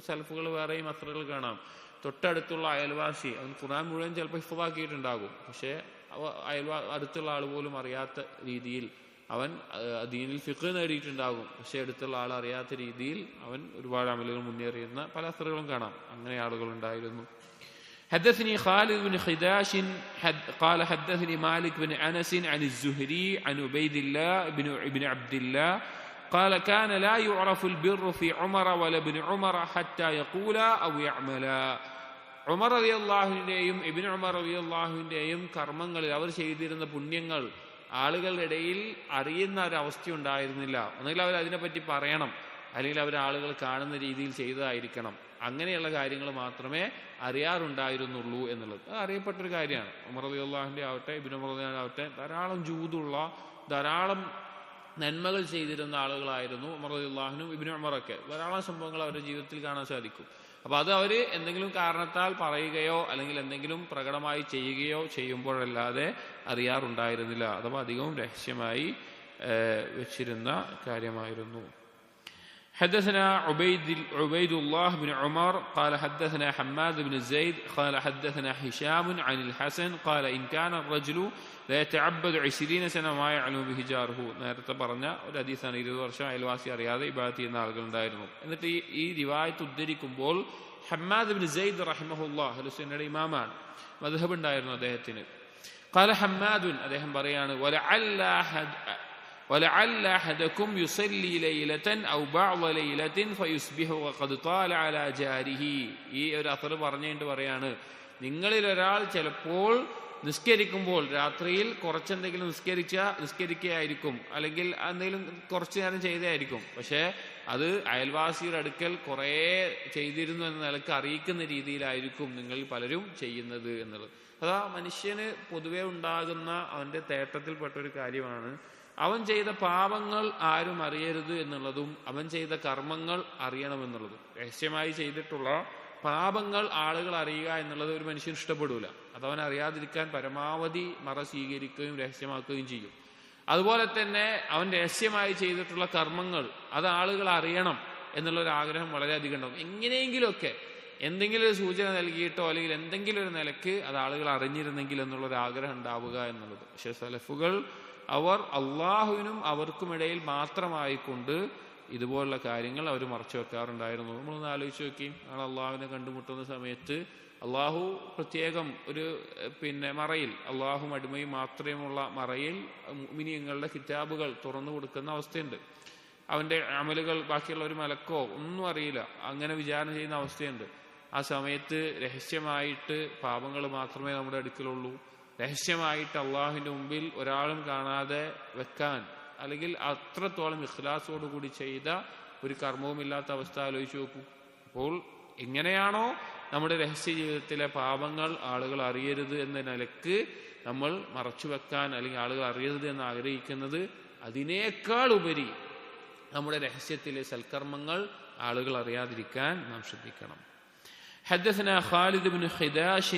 സലഫുകൾ വേറെയും അസ്റുകൾ കാണാം. തൊട്ടടുത്തുള്ള അയൽവാസി അവൻ ഖുർആൻ മുഴുവൻ ചിലപ്പോൾ ഹിഫ്ളാക്കിയിട്ടുണ്ടാകും, പക്ഷെ അടുത്തുള്ള ആൾ പോലും അറിയാത്ത രീതിയിൽ അവൻ ദീനിൽ ഫിഖ് നേടിയിട്ടുണ്ടാകും, പക്ഷെ അടുത്തുള്ള ആൾ അറിയാത്ത രീതിയിൽ അവൻ ഒരുപാട് അമലുകൾ മുന്നേറിയുന്ന പല അസ്റുകളും കാണാം. അങ്ങനെ ആളുകൾ ഉണ്ടായിരുന്നു. حدثني خالد بن خداش قال حدثني مالك بن أنس عن الزهري عن عبيد الله بن عبد الله قال كان لا يعرف البر في عمر ولا ابن عمر حتى يقولا أو يعملا. ഉമർ റളിയല്ലാഹുവിന്റെയും ഇബ്നു ഉമർ റളിയല്ലാഹുവിന്റെയും കർമ്മങ്ങളിൽ അവർ ചെയ്തിരുന്ന പുണ്യങ്ങൾ ആളുകളുടെ ഇടയിൽ അറിയുന്ന ഒരു അവസ്ഥ ഉണ്ടായിരുന്നില്ല. ഒന്നുകിൽ അവർ അതിനെപ്പറ്റി പറയണം, അല്ലെങ്കിൽ അവർ ആളുകൾ കാണുന്ന രീതിയിൽ ചെയ്തതായിരിക്കണം. അങ്ങനെയുള്ള കാര്യങ്ങൾ മാത്രമേ അറിയാറുണ്ടായിരുന്നുള്ളൂ എന്നുള്ളത് അത് അറിയപ്പെട്ടൊരു കാര്യമാണ്. ഉമർ റളിയല്ലാഹുവിന്റെ ആവട്ടെ ഇബ്നു ഉമർ ആവട്ടെ ധാരാളം ജൂദുള്ള ധാരാളം നന്മകൾ ചെയ്തിരുന്ന ആളുകളായിരുന്നു ഉമർ റളിയല്ലാഹുവിനും ഇബ്നു ഉമറൊക്കെ. ധാരാളം സംഭവങ്ങൾ അവരുടെ ജീവിതത്തിൽ കാണാൻ സാധിക്കും. അപ്പൊ അത് അവർ എന്തെങ്കിലും കാരണത്താൽ പറയുകയോ അല്ലെങ്കിൽ എന്തെങ്കിലും പ്രകടമായി ചെയ്യുകയോ ചെയ്യുമ്പോഴല്ലാതെ അറിയാറുണ്ടായിരുന്നില്ല. അഥവാ അധികവും രഹസ്യമായി വെച്ചിരുന്ന കാര്യമായിരുന്നു. حدثنا عبيد الله بن عمر قال حدثنا حماد بن زيد قال حدثنا هشام عن الحسن قال إن كان الرجل لا يتعبد 20 سنة ما يعلم به جاره. നേരത്തെ പറഞ്ഞ ഒരു ഹദീസാണ്. 20 വർഷം അയൽവാസി അറിയാതെ ഇബാദത്ത് ചെയ്യുന്ന ആളുകൾ ഉണ്ടായിരുന്നു. എന്നിട്ട് ഈ റിവായത്ത് ഉദ്ധരിക്കുമ്പോൾ ഹമ്മാദ് ബിൻ സെയ്ദ് റഹിമഹുല്ലാഹ് അഹ്ലുസുന്നയുടെ ഇമാമാണ്, മദ്ഹബ് ഉണ്ടായിരുന്നു അദ്ദേഹത്തിന്. قال حماد അദ്ദേഹം പറയാണ് ولعل أحدكم يصلي ليلة أو بعض ليلة فيصبح وقد طال على جاره. ഈ ഒരു അഥർ പറഞ്ഞുകൊണ്ട് പറയാണ്, നിങ്ങളിൽ ഒരാൾ ചിലപ്പോൾ നിസ്കരിക്കുമ്പോൾ രാത്രിയിൽ കുറച്ചെന്തെങ്കിലും നിസ്കരിക്കുകയായിരിക്കും, അല്ലെങ്കിൽ എന്തെങ്കിലും കുറച്ചു നേരം ചെയ്തതായിരിക്കും. പക്ഷെ അത് അയൽവാസിയുടെ അടുക്കൽ കുറേ ചെയ്തിരുന്നു എന്ന നിലക്ക് അറിയിക്കുന്ന രീതിയിലായിരിക്കും നിങ്ങളിൽ പലരും ചെയ്യുന്നത് എന്നുള്ളത്. അതാ മനുഷ്യന് പൊതുവെ ഉണ്ടാകുന്ന അവന്റെ തേട്ടത്തിൽപ്പെട്ട ഒരു കാര്യമാണ് അവൻ ചെയ്ത പാപങ്ങൾ ആരും അറിയരുത് എന്നുള്ളതും അവൻ ചെയ്ത കർമ്മങ്ങൾ അറിയണമെന്നുള്ളതും. രഹസ്യമായി ചെയ്തിട്ടുള്ള പാപങ്ങൾ ആളുകൾ അറിയുക എന്നുള്ളത് ഒരു മനുഷ്യന് ഇഷ്ടപ്പെടൂല. അതവൻ അറിയാതിരിക്കാൻ പരമാവധി മറ സ്വീകരിക്കുകയും രഹസ്യമാക്കുകയും ചെയ്യും. അതുപോലെ തന്നെ അവൻ രഹസ്യമായി ചെയ്തിട്ടുള്ള കർമ്മങ്ങൾ അത് ആളുകൾ അറിയണം എന്നുള്ളൊരു ആഗ്രഹം വളരെയധികം ഉണ്ടാവും. എങ്ങനെയെങ്കിലുമൊക്കെ എന്തെങ്കിലും ഒരു സൂചന നൽകിയിട്ടോ അല്ലെങ്കിൽ എന്തെങ്കിലും ഒരു നിലക്ക് അത് ആളുകൾ അറിഞ്ഞിരുന്നെങ്കിൽ എന്നുള്ളൊരു ആഗ്രഹം ഉണ്ടാവുക എന്നുള്ളത്. പക്ഷെ സലഫുകൾ അവർ അള്ളാഹുവിനും അവർക്കുമിടയിൽ മാത്രമായിക്കൊണ്ട് ഇതുപോലുള്ള കാര്യങ്ങൾ അവർ മറച്ചു വെക്കാറുണ്ടായിരുന്നു. നമ്മളൊന്ന് ആലോചിച്ച് നോക്കി, നാളെ അള്ളാഹുവിനെ കണ്ടുമുട്ടുന്ന സമയത്ത് അള്ളാഹു പ്രത്യേകം ഒരു മറയിൽ, അള്ളാഹും അടിമയും മാത്രമുള്ള മറയിൽ മുഅ്മിനീങ്ങളുടെ കിതാബുകൾ തുറന്നു കൊടുക്കുന്ന അവസ്ഥയുണ്ട്. അവന്റെ അമലുകൾ ബാക്കിയുള്ള ഒരു മലക്കോ ഒന്നും അറിയില്ല, അങ്ങനെ വിചാരണ ചെയ്യുന്ന അവസ്ഥയുണ്ട്. ആ സമയത്ത് രഹസ്യമായിട്ട് പാപങ്ങൾ മാത്രമേ നമ്മുടെ അടുക്കലുള്ളൂ. രഹസ്യമായിട്ട് അള്ളാഹുവിന്റെ മുമ്പിൽ ഒരാളും കാണാതെ വെക്കാൻ, അല്ലെങ്കിൽ അത്രത്തോളം ഇഖ്ലാസോടുകൂടി ചെയ്ത ഒരു കർമ്മവുമില്ലാത്ത അവസ്ഥ ആലോചിച്ച് നോക്കൂ. അപ്പോൾ എങ്ങനെയാണോ നമ്മുടെ രഹസ്യ ജീവിതത്തിലെ പാപങ്ങൾ ആളുകൾ അറിയരുത് എന്ന നിലക്ക് നമ്മൾ മറച്ചു വെക്കാൻ അല്ലെങ്കിൽ ആളുകൾ അറിയരുത് എന്ന് ആഗ്രഹിക്കുന്നത്, അതിനേക്കാൾ ഉപരി നമ്മുടെ രഹസ്യത്തിലെ സൽക്കർമ്മങ്ങൾ ആളുകൾ അറിയാതിരിക്കാൻ നാം ശ്രദ്ധിക്കണം. حدثنا خالد بن خداش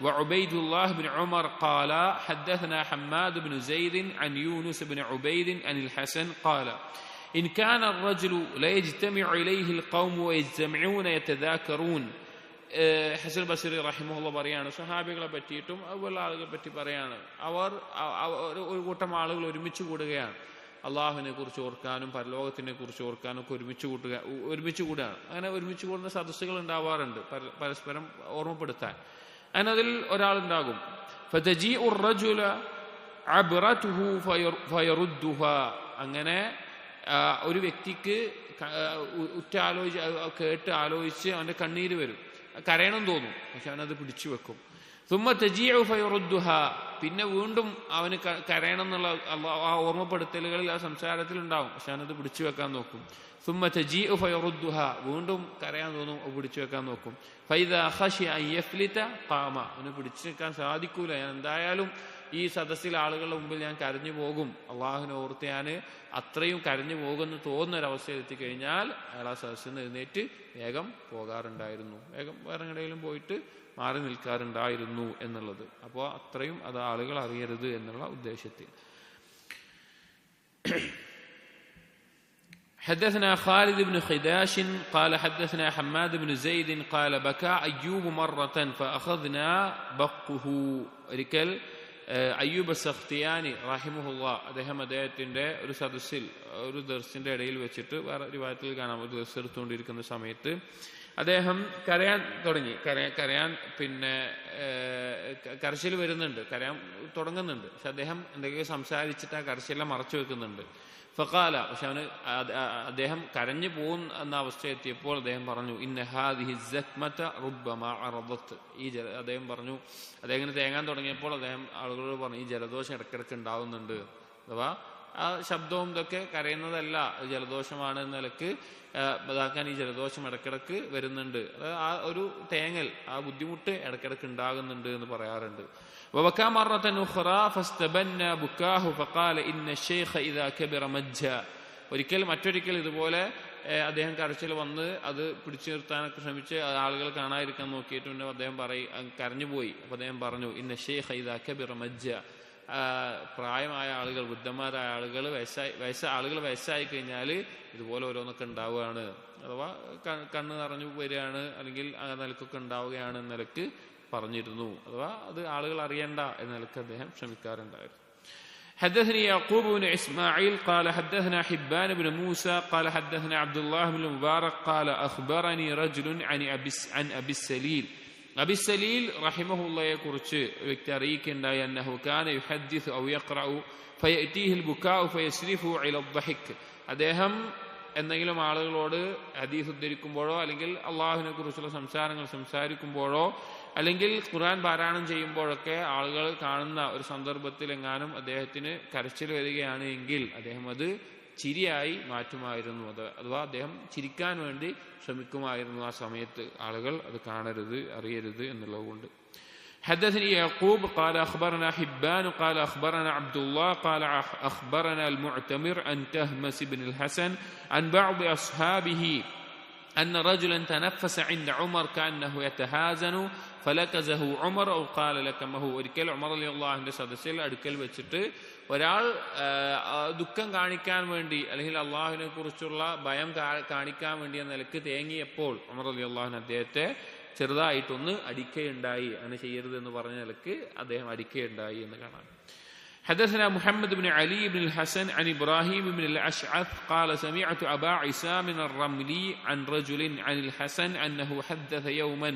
وعبيد الله بن عمر قال حدثنا حماد بن زيد عن يونس بن عبيد عن الحسن قال إن كان الرجل لا يجتمع إليه القوم ويجتمعون يتذاكرون. ഹസൻ ബസ്രി റഹിമഹുള്ള പറയാണ്, സ്വഹാബികളെ പറ്റിയിട്ടും അതുപോലെ ആളുകളെ പറ്റി പറയാണ്, അവർ ഒരു കൂട്ടം ആളുകൾ ഒരുമിച്ച് കൂടുകയാണ്, അള്ളാഹുവിനെ കുറിച്ച് ഓർക്കാനും പരലോകത്തിനെ കുറിച്ച് ഓർക്കാനും ഒക്കെ ഒരുമിച്ച് കൂടുകയാണ്. അങ്ങനെ ഒരുമിച്ച് കൂടുന്ന സദസ്സുകൾ ഉണ്ടാവാറുണ്ട് പരസ്പരം ഓർമ്മപ്പെടുത്താൻ. അങ്ങനെ അതിൽ ഒരാളുണ്ടാകും, അങ്ങനെ ഒരു വ്യക്തിക്ക് കേട്ട് ആലോചിച്ച് അവന്റെ കണ്ണീര് വരും, കരയണം തോന്നും, പക്ഷെ അവനത് പിടിച്ചു വെക്കും. പിന്നെ വീണ്ടും അവന് കരയണം എന്നുള്ള ആ ഓർമ്മപ്പെടുത്തലുകളിൽ ആ സംസാരത്തിൽ ഉണ്ടാവും, പക്ഷെ അവനത് പിടിച്ചു വെക്കാൻ നോക്കും. വീണ്ടും കരയാൻ തോന്നും, പിടിച്ചു വെക്കാൻ നോക്കും. അവന് പിടിച്ചു വെക്കാൻ സാധിക്കൂല, ഞാൻ എന്തായാലും ഈ സദസ്സിൽ ആളുകളുടെ മുമ്പിൽ ഞാൻ കരഞ്ഞു പോകും, അള്ളാഹുവിനെ ഓർത്ത് ഞാൻ അത്രയും കരഞ്ഞു പോകുമെന്ന് തോന്നുന്ന ഒരവസ്ഥയിൽ എത്തിക്കഴിഞ്ഞാൽ അയാൾ ആ സദസ്സിൽ നിന്ന് എഴുന്നേറ്റ് വേഗം പോകാറുണ്ടായിരുന്നു, വേഗം വേറെ എവിടെയെങ്കിലും പോയിട്ട് മാറി നിൽക്കാറുണ്ടായിരുന്നു എന്നുള്ളത്. അപ്പോൾ അത്രയും അത് ആളുകൾ അറിയരുത് എന്നുള്ള ഉദ്ദേശത്തിൽ. حدثنا خالد بن خداش قال حدثنا حماد بن زيد قال بكى أيوب مرة فأخذنا بقه. ഒരിക്കൽ അയ്യൂബ് സഖ്തിയാനി റഹിമഹുല്ലാ അദ്ദേഹത്തിന്റെ ഒരു സദസ്സിൽ ഒരു ദർസിന്റെ ഇടയിൽ വെച്ചിട്ട് വേറെ റിവായത്തിൽ കാണാം, ഒരു ദർസ് എടുത്തുകൊണ്ടിരിക്കുന്ന സമയത്ത് അദ്ദേഹം കരയാൻ തുടങ്ങി. കരയാൻ പിന്നെ കരച്ചിൽ വരുന്നുണ്ട്, കരയാൻ തുടങ്ങുന്നുണ്ട്. പക്ഷെ അദ്ദേഹം എന്തൊക്കെയോ സംസാരിച്ചിട്ട് ആ കരച്ചിലെല്ലാം മറച്ചു വെക്കുന്നുണ്ട്. ഫഖാല, പക്ഷെ അദ്ദേഹം കരഞ്ഞു പോകുന്ന അവസ്ഥ എത്തിയപ്പോൾ അദ്ദേഹം പറഞ്ഞു, ഇന്ന ഹാദിഹി സഖ്മത റുബ്ബമാ അറദത്. അദ്ദേഹം പറഞ്ഞു, അദ്ദേഹം ഇങ്ങനെ തേങ്ങാൻ തുടങ്ങിയപ്പോൾ അദ്ദേഹം ആളുകളോട് പറഞ്ഞു, ഈ ജലദോഷം ഇടയ്ക്കിടയ്ക്ക് ഉണ്ടാവുന്നുണ്ട്. അഥവാ ആ ശബ്ദവും ഇതൊക്കെ കരയുന്നതല്ല, ജലദോഷമാണ് എന്ന നിലക്ക് ഇതാക്കാൻ ഈ ജലദോഷം ഇടയ്ക്കിടയ്ക്ക് വരുന്നുണ്ട്. അത് ആ ഒരു തേങ്ങൽ, ആ ബുദ്ധിമുട്ട് ഇടയ്ക്കിടയ്ക്ക് ഉണ്ടാകുന്നുണ്ട് എന്ന് പറയാറുണ്ട്. وبكى مرة أخرى فاستبنى بكاه فقال إن الشيخ إذا كبر مجّا. മറ്റൊരിക്കൽ ഇതുപോലെ അദ്ദേഹം കരച്ചിൽ വന്ന് അത് പിടിച്ചു നിർത്താനൊക്കെ ശ്രമിച്ച് ആളുകൾ കാണാതിരിക്കാൻ നോക്കിയിട്ടുണ്ട്. അദ്ദേഹം കരഞ്ഞുപോയി. അപ്പൊ അദ്ദേഹം പറഞ്ഞു, ഇന്ന ഷെയ്ഖ ഇദാ കബിറ മജ്ജ. പ്രായമായ ആളുകൾ, വൃദ്ധന്മാരായ ആളുകൾ, ആളുകൾ വയസ്സായി കഴിഞ്ഞാൽ ഇതുപോലെ ഓരോന്നൊക്കെ ഉണ്ടാവുകയാണ്. അഥവാ കണ്ണ് നിറഞ്ഞു വരികയാണ്, അല്ലെങ്കിൽ ആ നിലക്കൊക്കെ ഉണ്ടാവുകയാണ് എന്ന നിലക്ക് പറഞ്ഞിരുന്നു. അഥവാ അത് ആളുകൾ അറിയണ്ട എന്ന നിലക്ക് അദ്ദേഹം ശ്രമിക്കാറുണ്ടായിരുന്നു. حدثني يعقوب بن إسماعيل قال حدثنا حبان بن موسى قال حدثنا عبد الله بن المبارك قال أخبرني رجل عن أبي السليل. أبي السليل رحمه الله കുറിച്ച് വ്യക്തി അറിയിക്കുകയുണ്ടായി, أنه كان يحدث أو يقرأ فيأتيه البكاء فيصرفه إلى الضحك. അദ്ദേഹം എന്തെങ്കിലും ആളുകളോട് ഹദീസ് ഉദ്ധരിക്കുമ്പോഴോ അല്ലെങ്കിൽ അള്ളാഹുവിനെ കുറിച്ചുള്ള സംസാരങ്ങൾ സംസാരിക്കുമ്പോഴോ അല്ലെങ്കിൽ ഖുർആൻ പാരായണം ചെയ്യുമ്പോഴൊക്കെ ആളുകൾ കാണുന്ന ഒരു സന്ദർഭത്തിൽ എങ്ങാനും അദ്ദേഹത്തിന് കരച്ചിൽ വരികയാണ് എങ്കിൽ അദ്ദേഹം അത് ചിരിയായി മാറ്റുമായിരുന്നു. അഥവാ അദ്ദേഹം ചിരിക്കാൻ വേണ്ടി ശ്രമിക്കുമായിരുന്നു. ആ സമയത്ത് ആളുകൾ അത് കാണരുത്, അറിയരുത് എന്നുള്ളതുകൊണ്ട്. حدثني يعقوب قال أخبرنا حبان قال أخبرنا عبد الله قال أخبرنا المعتمر عن تهمس بن الحسن عن بعض أصحابه أن رجلا تنفس عند عمر كأنه يتهازن فلكزه عمر أو قال لكمه. ഒരിക്കൽ ഉമർ റളിയല്ലാഹുവിന്റെ സദസ്സിൽ അടുക്കൽ വെച്ചിട്ട് ഒരാൾ ദുഃഖം കാണിക്കാൻ വേണ്ടി അല്ലെങ്കിൽ അള്ളാഹുവിനെ കുറിച്ചുള്ള ഭയം കാണിക്കാൻ വേണ്ടി എന്ന നിലക്ക് തേങ്ങിയപ്പോൾ ഉമർ റളിയല്ലാഹു അദ്ദേഹത്തെ ചെറുതായിട്ടൊന്ന് അടിക്കുകയുണ്ടായി. അങ്ങനെ ചെയ്യരുത് എന്ന് പറഞ്ഞ നിലക്ക് അദ്ദേഹം അടിക്കുകയുണ്ടായി എന്ന് കാണാം. حدثنا محمد بن علي بن الحسن عن إبراهيم بن الأشعث قال سمعت أبا عصام الرملي عن رجل عن الحسن أنه حدث يوما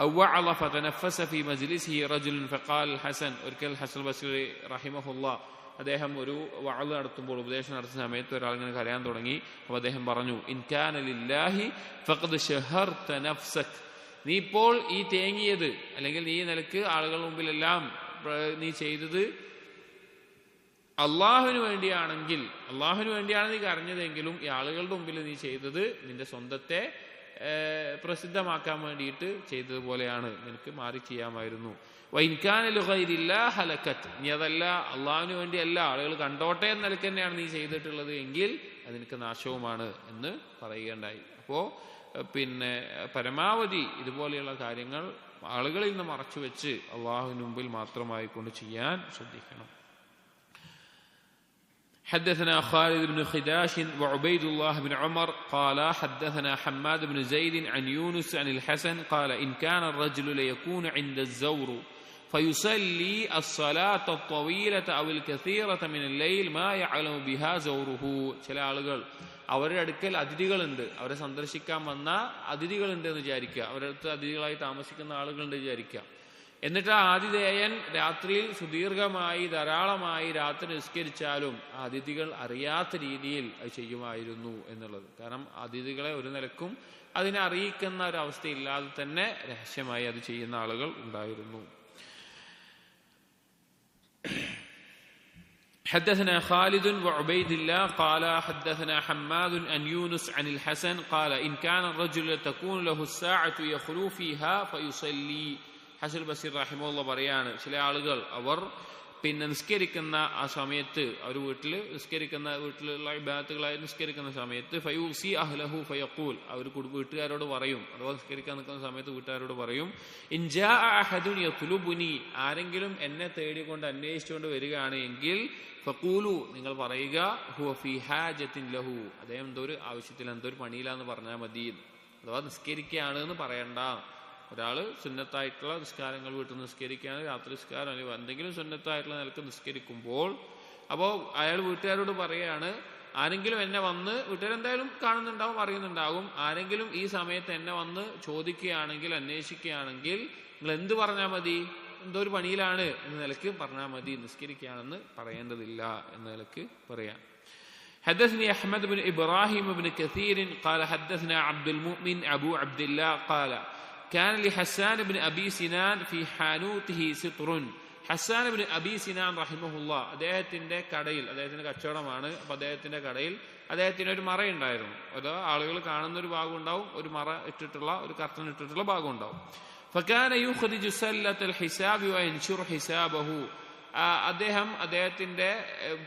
أو وعظ فتنفس في مجلسه رجل فقال الحسن. ഒരിക്കൽ ഹസൻ ബസ്രി റഹിമഹുല്ലാ അദ്ദേഹം ഒരു വഅദ് നടത്തുമ്പോൾ, ഉപദേശം നടത്തുന്ന സമയത്ത് ഒരാളിങ്ങനെ കരയാൻ തുടങ്ങി. അപ്പോൾ അദ്ദേഹം പറഞ്ഞു, ഇൻ കാന ലില്ലാഹി ഫഖദ് ശഹർത നഫ്സക്. നീ ഇപ്പോൾ ഈ തേങ്ങിയത് അല്ലെങ്കിൽ നീ നിലക്ക് ആളുകളുടെ മുമ്പിലെല്ലാം നീ ചെയ്തത് അള്ളാഹുവിന് വേണ്ടിയാണെങ്കിൽ, അള്ളാഹുവിന് വേണ്ടിയാണ് നീ കരഞ്ഞതെങ്കിലും ഈ ആളുകളുടെ മുമ്പിൽ നീ ചെയ്തത് നിന്റെ സ്വന്തത്തെ പ്രസിദ്ധമാക്കാൻ വേണ്ടിയിട്ട് ചെയ്തതുപോലെയാണ്, നിനക്ക് മാറി ചെയ്യാമായിരുന്നു. നീ അതല്ല അള്ളാഹുവിന് വേണ്ടിയല്ല, ആളുകൾ കണ്ടോട്ടെ എന്ന നിലക്ക് തന്നെയാണ് നീ ചെയ്തിട്ടുള്ളത് എങ്കിൽ അത് നിനക്ക് നാശവുമാണ് എന്ന് പറയുകയുണ്ടായി. അപ്പോ പിന്നെ പരമാവധി ഇതുപോലെയുള്ള കാര്യങ്ങൾ ആളുകളിൽ നിന്ന് മറച്ചു വെച്ച് അള്ളാഹുവിന് മുമ്പിൽ മാത്രമായി കൊണ്ട് ചെയ്യാൻ ശ്രദ്ധിക്കണം. حدثنا خالد بن خداش وعبيد الله بن عمر قال حدثنا حماد بن زيد عن يونس عن الحسن قال إن كان الرجل ليكون عند الزور فيصلي الصلاة الطويلة أو الكثيرة من الليل ما يعلم بها زوره. ചില ആളുകൾ അവരുടെ അടുക്കൽ അതിഥികളുണ്ട്, അവരെ സന്ദർശിക്കാൻ വന്ന അതിഥികളുണ്ട് എന്ന് വിചാരിക്കുക, അവരുടെ അടുത്ത് അതിഥികളായി താമസിക്കുന്ന ആളുകളുണ്ട് വിചാരിക്കുക. എന്നിട്ട് ആ ആതിഥേയൻ രാത്രിയിൽ സുദീർഘമായി ധാരാളമായി രാത്രി നിസ്കരിച്ചാലും ആ അതിഥികൾ അറിയാത്ത രീതിയിൽ അത് ചെയ്യുമായിരുന്നു എന്നുള്ളത്. കാരണം അതിഥികളെ ഒരു നിലക്കും അതിനെ അറിയിക്കുന്ന ഒരു അവസ്ഥയില്ലാതെ തന്നെ രഹസ്യമായി അത് ചെയ്യുന്ന ആളുകൾ ഉണ്ടായിരുന്നു. حدثنا خالد وعبيد الله قال حدثنا حماد عن يونس عن الحسن قال إن كان الرجل تكون له الساعة يخلو فيها فيصلي. ഹസൻ ബസീർ റഹിമഹുല്ലാഹ് പറയാണ്, ചില ആളുകൾ അവർ പിന്നെ നിസ്കരിക്കുന്ന ആ സമയത്ത് അവർ വീട്ടിലുള്ള ഇബാദത്തുകളായി നിസ്കരിക്കുന്ന സമയത്ത് ഫയൂസി അഹ്ലഹു ഫയഖൂൽ, അവർ വീട്ടുകാരോട് പറയും, അഥവാ നിസ്കരിക്കാൻ നിൽക്കുന്ന സമയത്ത് വീട്ടുകാരോട് പറയും, ഇൻ ജാഅ അഹദുൻ യത്ലുബുനി, ആരെങ്കിലും എന്നെ തേടിക്കൊണ്ട് അന്വേഷിച്ചുകൊണ്ട് വരികയാണ് എങ്കിൽ ഫഖൂലു, നിങ്ങൾ പറയുക, ഹുവ ഫീ ഹാജത്തിൻ ലഹു, അദ്ദേഹം എന്തോ ഒരു ആവശ്യത്തിൽ എന്തോ ഒരു പണിയിലാന്ന് പറഞ്ഞാൽ മതി. അഥവാ നിസ്കരിക്കുകയാണ് എന്ന് പറയണ്ട, ഒരാൾ സുന്നത്തായിട്ടുള്ള നിസ്കാരങ്ങൾ വീട്ടിൽ നിസ്കരിക്കുകയാണെങ്കിൽ രാത്രി നിസ്കാരം അല്ലെങ്കിൽ എന്തെങ്കിലും സുന്നത്തായിട്ടുള്ള നിലക്ക് നിസ്കരിക്കുമ്പോൾ അപ്പോൾ അയാൾ വീട്ടുകാരോട് പറയാണ്, ആരെങ്കിലും എന്നെ വന്ന്, വീട്ടുകാരെന്തായാലും കാണുന്നുണ്ടാവും അറിയുന്നുണ്ടാകും, ആരെങ്കിലും ഈ സമയത്ത് എന്നെ വന്ന് ചോദിക്കുകയാണെങ്കിൽ അന്വേഷിക്കുകയാണെങ്കിൽ നിങ്ങൾ എന്ത് പറഞ്ഞാൽ മതി, എന്തോ ഒരു പണിയിലാണ് എന്ന നിലക്ക് പറഞ്ഞാൽ മതി, നിസ്കരിക്കുകയാണെന്ന് പറയേണ്ടതില്ല എന്ന നിലക്ക് പറയാം. حدثني أحمد بن إبراهيم بن كثير قال حدثنا عبد المؤمن أبو عبد الله قال كان لحسان بن أبي سنان في حانوته ستر. ഹസ്സാൻ ഇബ്നു അബീ സിനാൻ റഹിമഹുല്ലാ, അദ്ദേഹത്തിന്റെ കടയിൽ, അദ്ദേഹത്തിന്റെ കച്ചവടമാണ്, അപ്പൊ അദ്ദേഹത്തിന്റെ കടയിൽ അദ്ദേഹത്തിന് ഒരു മറയുണ്ടായിരുന്നു. അത് ആളുകൾ കാണുന്ന ഒരു ഭാഗം ഉണ്ടാവും, ഒരു മറ ഇട്ടിട്ടുള്ള, ഒരു കർട്ടൻ ഇട്ടിട്ടുള്ള ഭാഗം ഉണ്ടാവും. ഫകാന യുഖ്രിജു സല്ലത്തൽ ഹിസാബി വയൻശുർ ഹിസാബഹു. അദ്ദേഹത്തിന്റെ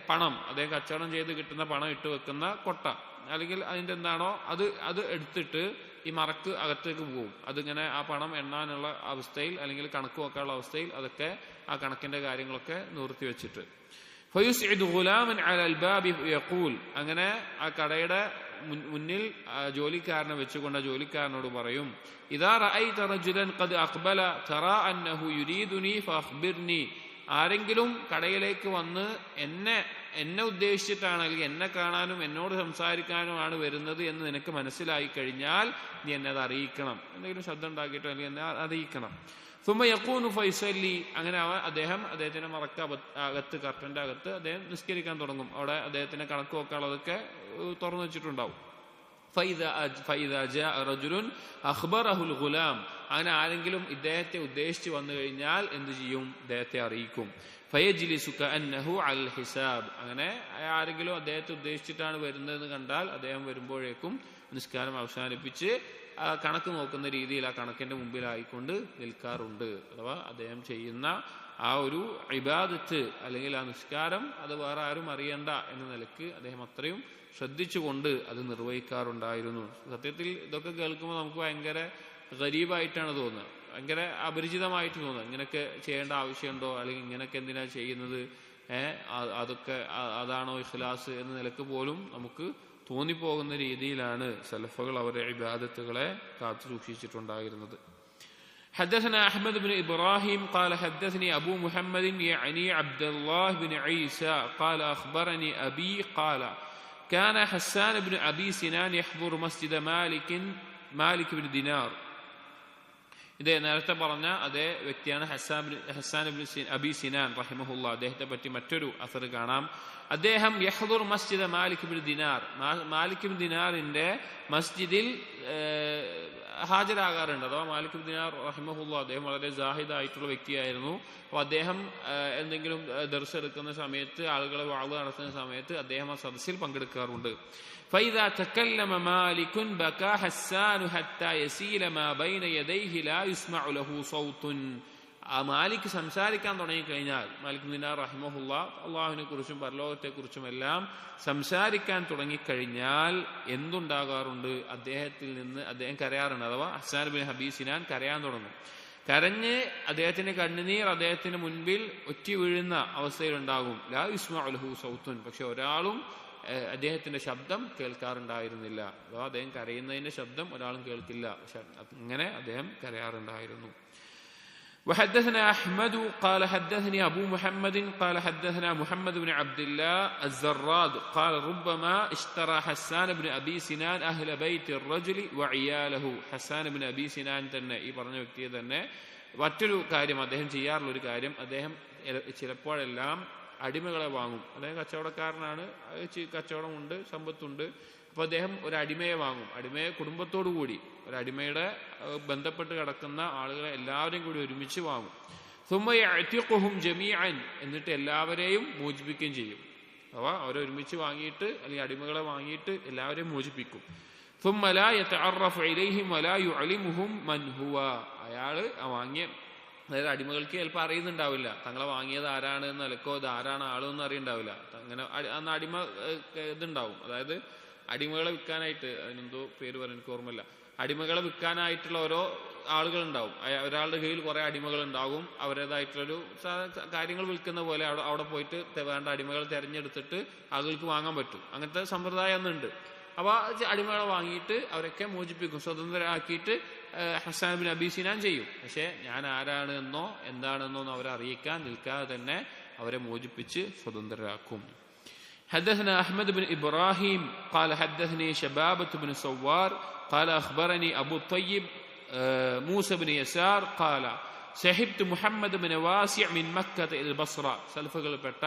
പണം, അദ്ദേഹം കച്ചവടം ചെയ്ത് കിട്ടുന്ന പണം ഇട്ട് വെക്കുന്ന കൊട്ട അല്ലെങ്കിൽ അതിന്റെ എന്താണോ അത് എടുത്തിട്ട് ഈ മറക്ക് അകത്തേക്ക് പോകും. അതിങ്ങനെ ആ പണം എണ്ണാനുള്ള അവസ്ഥയിൽ അല്ലെങ്കിൽ കണക്ക് വെക്കാനുള്ള അവസ്ഥയിൽ അതൊക്കെ ആ കണക്കിന്റെ കാര്യങ്ങളൊക്കെ നിർത്തി വെച്ചിട്ട് ഫയുസ്ഇദു ഗുലാമൻ അലൽ ബാബി യഖൂൽ, അങ്ങനെ ആ കടയുടെ മുന്നിൽ ജോലിക്കാരനെ വെച്ചുകൊണ്ട് ആ ജോലിക്കാരനോട് പറയും, ഇദാ റഅയ്ത റജുലൻ ഖദ് അഖ്ബല തറാ അന്നഹു യുരീദുനി ഫഅഖ്ബിർനി. ആരെങ്കിലും കടയിലേക്ക് വന്ന് എന്നെ ഉദ്ദേശിച്ചിട്ടാണ് അല്ലെങ്കിൽ എന്നെ കാണാനും എന്നോട് സംസാരിക്കാനുമാണ് വരുന്നത് എന്ന് നിനക്ക് മനസ്സിലായി കഴിഞ്ഞാൽ നീ എന്നെ അത് അറിയിക്കണം, എന്തെങ്കിലും ശബ്ദം ഉണ്ടാക്കിയിട്ടോ അല്ലെങ്കിൽ എന്നെ അറിയിക്കണം. സുമ്മ യഖൂനു ഫൈസല്ലി, അങ്ങനെ അദ്ദേഹത്തിന്റെ മറക്ക അകത്ത്, കർട്ടന്റെ അകത്ത് അദ്ദേഹം നിസ്കരിക്കാൻ തുടങ്ങും. അവിടെ അദ്ദേഹത്തിന്റെ കണക്ക് വെക്കാനുള്ളതൊക്കെ തുറന്നു വെച്ചിട്ടുണ്ടാവും. ഫൈദാ ജാഅ റജുലുൻ അഖ്ബറഹുൽ ഗുലാം, അങ്ങനെ ആരെങ്കിലും ഇദ്ദേഹത്തെ ഉദ്ദേശിച്ച് വന്നു കഴിഞ്ഞാൽ എന്ത് ചെയ്യും, ഇദ്ദേഹത്തെ അറിയിക്കും. ഫയജ്ലിസു കഅന്നഹു അൽ ഹിസാബ്, അങ്ങനെ ആരെങ്കിലും അദ്ദേഹത്തെ ഉദ്ദേശിച്ചിട്ടാണ് വരുന്നതെന്ന് കണ്ടാൽ അദ്ദേഹം വരുമ്പോഴേക്കും നിസ്കാരം അവസാനിപ്പിച്ച് കണക്ക് നോക്കുന്ന രീതിയിൽ ആ കണക്കിന്റെ മുമ്പിലായിക്കൊണ്ട് നിൽക്കാറുണ്ട്. അഥവാ അദ്ദേഹം ചെയ്യുന്ന ആ ഒരു ഇബാദത്ത് അല്ലെങ്കിൽ ആ നിസ്കാരം അത് വേറെ ആരും അറിയണ്ട എന്ന നിലക്ക് അദ്ദേഹം അത്രയും ശ്രദ്ധിച്ചുകൊണ്ട് അത് നിർവഹിക്കാറുണ്ടായിരുന്നു. സത്യത്തിൽ ഇതൊക്കെ കേൾക്കുമ്പോൾ നമുക്ക് ഭയങ്കര ഗരീബായിട്ടാണ് തോന്നുന്നത്, ഭയങ്കര അപരിചിതമായിട്ട് തോന്നുന്നത്. ഇങ്ങനെയൊക്കെ ചെയ്യേണ്ട ആവശ്യമുണ്ടോ, അല്ലെങ്കിൽ ഇങ്ങനെയൊക്കെ എന്തിനാ ചെയ്യുന്നത്, അതൊക്കെ അതാണോ ഇഖ്ലാസ് എന്ന നിലക്ക് പോലും നമുക്ക് തോന്നിപ്പോകുന്ന രീതിയിലാണ് സലഫുകൾ അവരുടെ ഇബാദത്തുകളെ കാത്തു സൂക്ഷിച്ചിട്ടുണ്ടായിരുന്നത്. حدثنا أحمد بن إبراهيم قال حدثني أبو محمد يعني عبد الله بن عيسى قال أخبرني أبي قال كان حسان بن أبي سنان يحضر مسجد مالك بن دينار. ഇതേ നേരത്തെ പറഞ്ഞ അതേ വ്യക്തിയാണ് ഹസ്സാൻ ഇബ്നു അബി സിനാൻ റഹിമഹുല്ലാ. അദ്ദേഹത്തെ പറ്റി മറ്റൊരു അസർ കാണാം. അദ്ദേഹം യഹ്ദുർ മസ്ജിദ മാലിക് ഇബ്നു ദിനാർ, മാലിക് ഇബ്നു ദിനാറിന്റെ മസ്ജിദിൽ ഹാജരാകാറുണ്ട്. അഥവാ മാലിക് ഇബ്നു ദിനാർ റഹിമഹുല്ലാ അദ്ദേഹം വളരെ സാഹിദായിട്ടുള്ള വ്യക്തിയായിരുന്നു. അപ്പൊ അദ്ദേഹം എന്തെങ്കിലും ദർസ് എടുക്കുന്ന സമയത്ത്, ആളുകളെ വാള് നടത്തുന്ന സമയത്ത് അദ്ദേഹം ആ സദസ്സിൽ പങ്കെടുക്കാറുണ്ട്. فإذا تكلم مالك بكى حسان حتى يسيل ما بين يديه لا يسمع له صوت. മാലിക് സംസാരിക്കാൻ തുടങ്ങിക്കഴിഞ്ഞാൽ, മാലിക് ബിൻ ദിനാർ റഹിമഹുല്ലാ അള്ളാഹുവിനെ കുറിച്ചും പരലോകത്തെക്കുറിച്ചും എല്ലാം സംസാരിക്കാൻ തുടങ്ങിക്കഴിഞ്ഞാൽ എന്തുണ്ടാകാറുണ്ട്, അദ്ദേഹത്തിൽ നിന്ന് അദ്ദേഹം കരയാറുണ്ട്. അഥവാ ഹസ്സാൻ ബിൻ അബീ സിനാൻ കരയാൻ തുടങ്ങും. കരഞ്ഞ് അദ്ദേഹത്തിന്റെ കണ്ണുനീർ അദ്ദേഹത്തിന് മുൻപിൽ ഒറ്റി വീഴുന്ന അവസ്ഥയിലുണ്ടാകും. ലാ യുസ്മഉ ലഹു സൗത്തുൻ, പക്ഷെ ഒരാളും അദ്ദേഹത്തിന്റെ ശബ്ദം കേൾക്കാറുണ്ടായിരുന്നില്ല. അഥവാ അദ്ദേഹം കരയുന്നതിന്റെ ശബ്ദം ഒരാളും കേൾക്കില്ല. അങ്ങനെ അദ്ദേഹം കരയാറുണ്ടായിരുന്നു. وحدثنا أحمد قال حدثني أبو محمد قال حدثنا محمد بن عبد الله الزراد قال ربما اشترى حسان بن أبي سنان أهل بيت الرجل وعياله. حسان بن أبي سنان തന്നെ ഈ പറഞ്ഞ വ്യക്തിയെ തന്നെ മറ്റൊരു കാര്യം അദ്ദേഹം ചെയ്യാറുള്ള ഒരു കാര്യം, അദ്ദേഹം ചിലപ്പോഴെല്ലാം അടിമകളെ വാങ്ങും. അദ്ദേഹം കച്ചവടക്കാരനാണ്, കച്ചവടമുണ്ട്, സമ്പത്തുണ്ട്. അപ്പൊ അദ്ദേഹം ഒരു അടിമയെ വാങ്ങും. അടിമയെ കുടുംബത്തോടു കൂടി, ഒരു അടിമയുടെ ബന്ധപ്പെട്ട് കിടക്കുന്ന ആളുകളെ എല്ലാവരെയും കൂടി ഒരുമിച്ച് വാങ്ങും. സുമ്മ യഅ്തിഖുഹും ജമീഅൻ, എന്നിട്ട് എല്ലാവരെയും മോചിപ്പിക്കുകയും ചെയ്യും. അഥവാ അവരെ ഒരുമിച്ച് വാങ്ങിയിട്ട് അല്ലെങ്കിൽ അടിമകളെ വാങ്ങിയിട്ട് എല്ലാവരെയും മോചിപ്പിക്കും. സുമ്മ ലാ യതഅറഫു ഇലൈഹിം വലാ യുഅലിമുഹും മൻ ഹുവ. അയാള് വാങ്ങിയ, അതായത് അടിമകൾക്ക് ചിലപ്പോൾ അറിയുന്നുണ്ടാവില്ല തങ്ങളെ വാങ്ങിയത് ആരാണ് എന്ന്, നിലക്കോ ഇത് ആരാണ് ആളെന്ന് അറിയുണ്ടാവില്ല. അങ്ങനെ അന്ന് അടിമ ഇതുണ്ടാവും, അതായത് അടിമകളെ വിൽക്കാനായിട്ട്, അതിനെന്തോ പേര് പറയാൻ എനിക്ക് ഓർമ്മയില്ല, അടിമകളെ വിൽക്കാനായിട്ടുള്ള ഓരോ ആളുകളുണ്ടാവും. ഒരാളുടെ കീഴിൽ കുറെ അടിമകൾ ഉണ്ടാകും. അവരുടേതായിട്ടുള്ളൊരു കാര്യങ്ങൾ വിൽക്കുന്ന പോലെ അവിടെ പോയിട്ട് വേണ്ട അടിമകൾ തിരഞ്ഞെടുത്തിട്ട് ആളുകൾക്ക് വാങ്ങാൻ പറ്റും. അങ്ങനത്തെ സമ്പ്രദായം ഒന്നുണ്ട്. അപ്പൊ അടിമകളെ വാങ്ങിയിട്ട് അവരൊക്കെ മോചിപ്പിക്കും, സ്വതന്ത്രരാക്കിയിട്ട് ഹസ്സാൻ ബിൻ അബീ സിനാൻ ചെയ്യും. പക്ഷെ ഞാൻ ആരാണെന്നോ എന്താണെന്നോ അവരെ അറിയിക്കാൻ നിൽക്കാതെ തന്നെ അവരെ മോചിപ്പിച്ച് സ്വതന്ത്രരാക്കും. حدثنا أحمد بن إبراهيم قال حدثني شبابة بن سوار قال أخبرني أبو الطيب موسى بن يسار قال سحبت محمد بن واسع من مكة إلى البصرة. സലഫുകൾപ്പെട്ട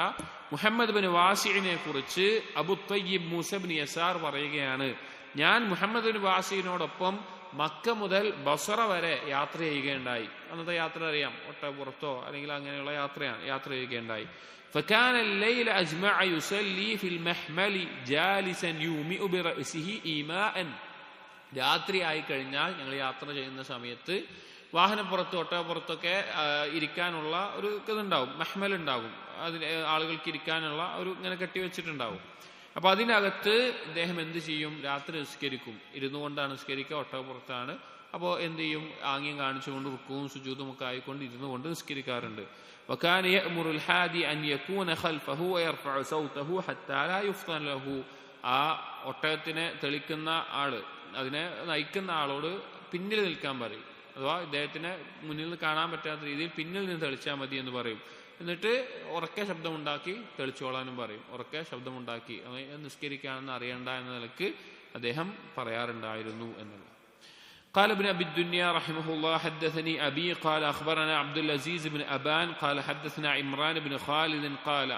മുഹമ്മദ് ബിൻ വാസിഇനെ കുറിച്ച് Abu Tayyib Musa bin Yasar പറയുകയാണ്, ഞാൻ മുഹമ്മദ് ബിൻ വാസിഇനോടൊപ്പം മക്ക മുതൽ ബസ്ര വരെ യാത്ര ചെയ്യുകയുണ്ടായി. അന്നത്തെ യാത്ര അറിയാം, ഒട്ടകപ്പുറത്തോ അല്ലെങ്കിൽ അങ്ങനെയുള്ള യാത്ര ചെയ്യുകയുണ്ടായി. فكان الليل أجمع يصلي في المحمل جالسا يومئ برأسه إيماء. രാത്രി ആയി കഴിഞ്ഞാൽ ഞങ്ങൾ യാത്ര ചെയ്യുന്ന സമയത്ത് വാഹനപ്പുറത്ത് ഒട്ടകപ്പുറത്തൊക്കെ ഇരിക്കാനുള്ള ഒരു ഇതുണ്ടാവും, മഹ്മൽ ഉണ്ടാകും, അതിന് ആളുകൾക്ക് ഇരിക്കാനുള്ള ഒരു ഇങ്ങനെ കെട്ടിവെച്ചിട്ടുണ്ടാവും. അപ്പൊ അതിനകത്ത് ഇദ്ദേഹം എന്ത് ചെയ്യും? രാത്രി നിസ്കരിക്കും. ഇരുന്നു കൊണ്ടാണ് നിസ്കരിക്കുക, ഒട്ടകപ്പുറത്താണ്. അപ്പോൾ എന്ത് ചെയ്യും? ആംഗ്യം കാണിച്ചുകൊണ്ട് റുക്കുവും സുജൂദും ഒക്കെ ആയിക്കൊണ്ട് ഇരുന്നു കൊണ്ട് നിസ്കരിക്കാറുണ്ട്. وكان يأمر الحادي أن يكون خلفه ويرفع صوته حتى لا يفطن له. ആ ഒട്ടകത്തിനെ തെളിക്കുന്ന ആള്, അതിനെ നയിക്കുന്ന ആളോട് പിന്നിൽ നിൽക്കാൻ പറയും. അഥവാ ഇദ്ദേഹത്തിന് മുന്നിൽ നിന്ന് കാണാൻ പറ്റാത്ത രീതിയിൽ പിന്നിൽ നിന്ന് തെളിച്ചാൽ മതി എന്ന് പറയും. എന്നിട്ട് ഉറക്കെ ശബ്ദമുണ്ടാക്കി തെളിച്ചോളാനും പറയും. ഉറക്കെ ശബ്ദമുണ്ടാക്കി നിസ്കരിക്കാണെന്ന് അറിയണ്ട എന്ന നിലക്ക് അദ്ദേഹം പറയാറുണ്ടായിരുന്നു എന്നുള്ളത്. قال ابن أبي الدنيا رحمه الله حدثني أبي قال أخبرنا عبد العزيز بن أبان قال حدثنا عمران بن خالد قال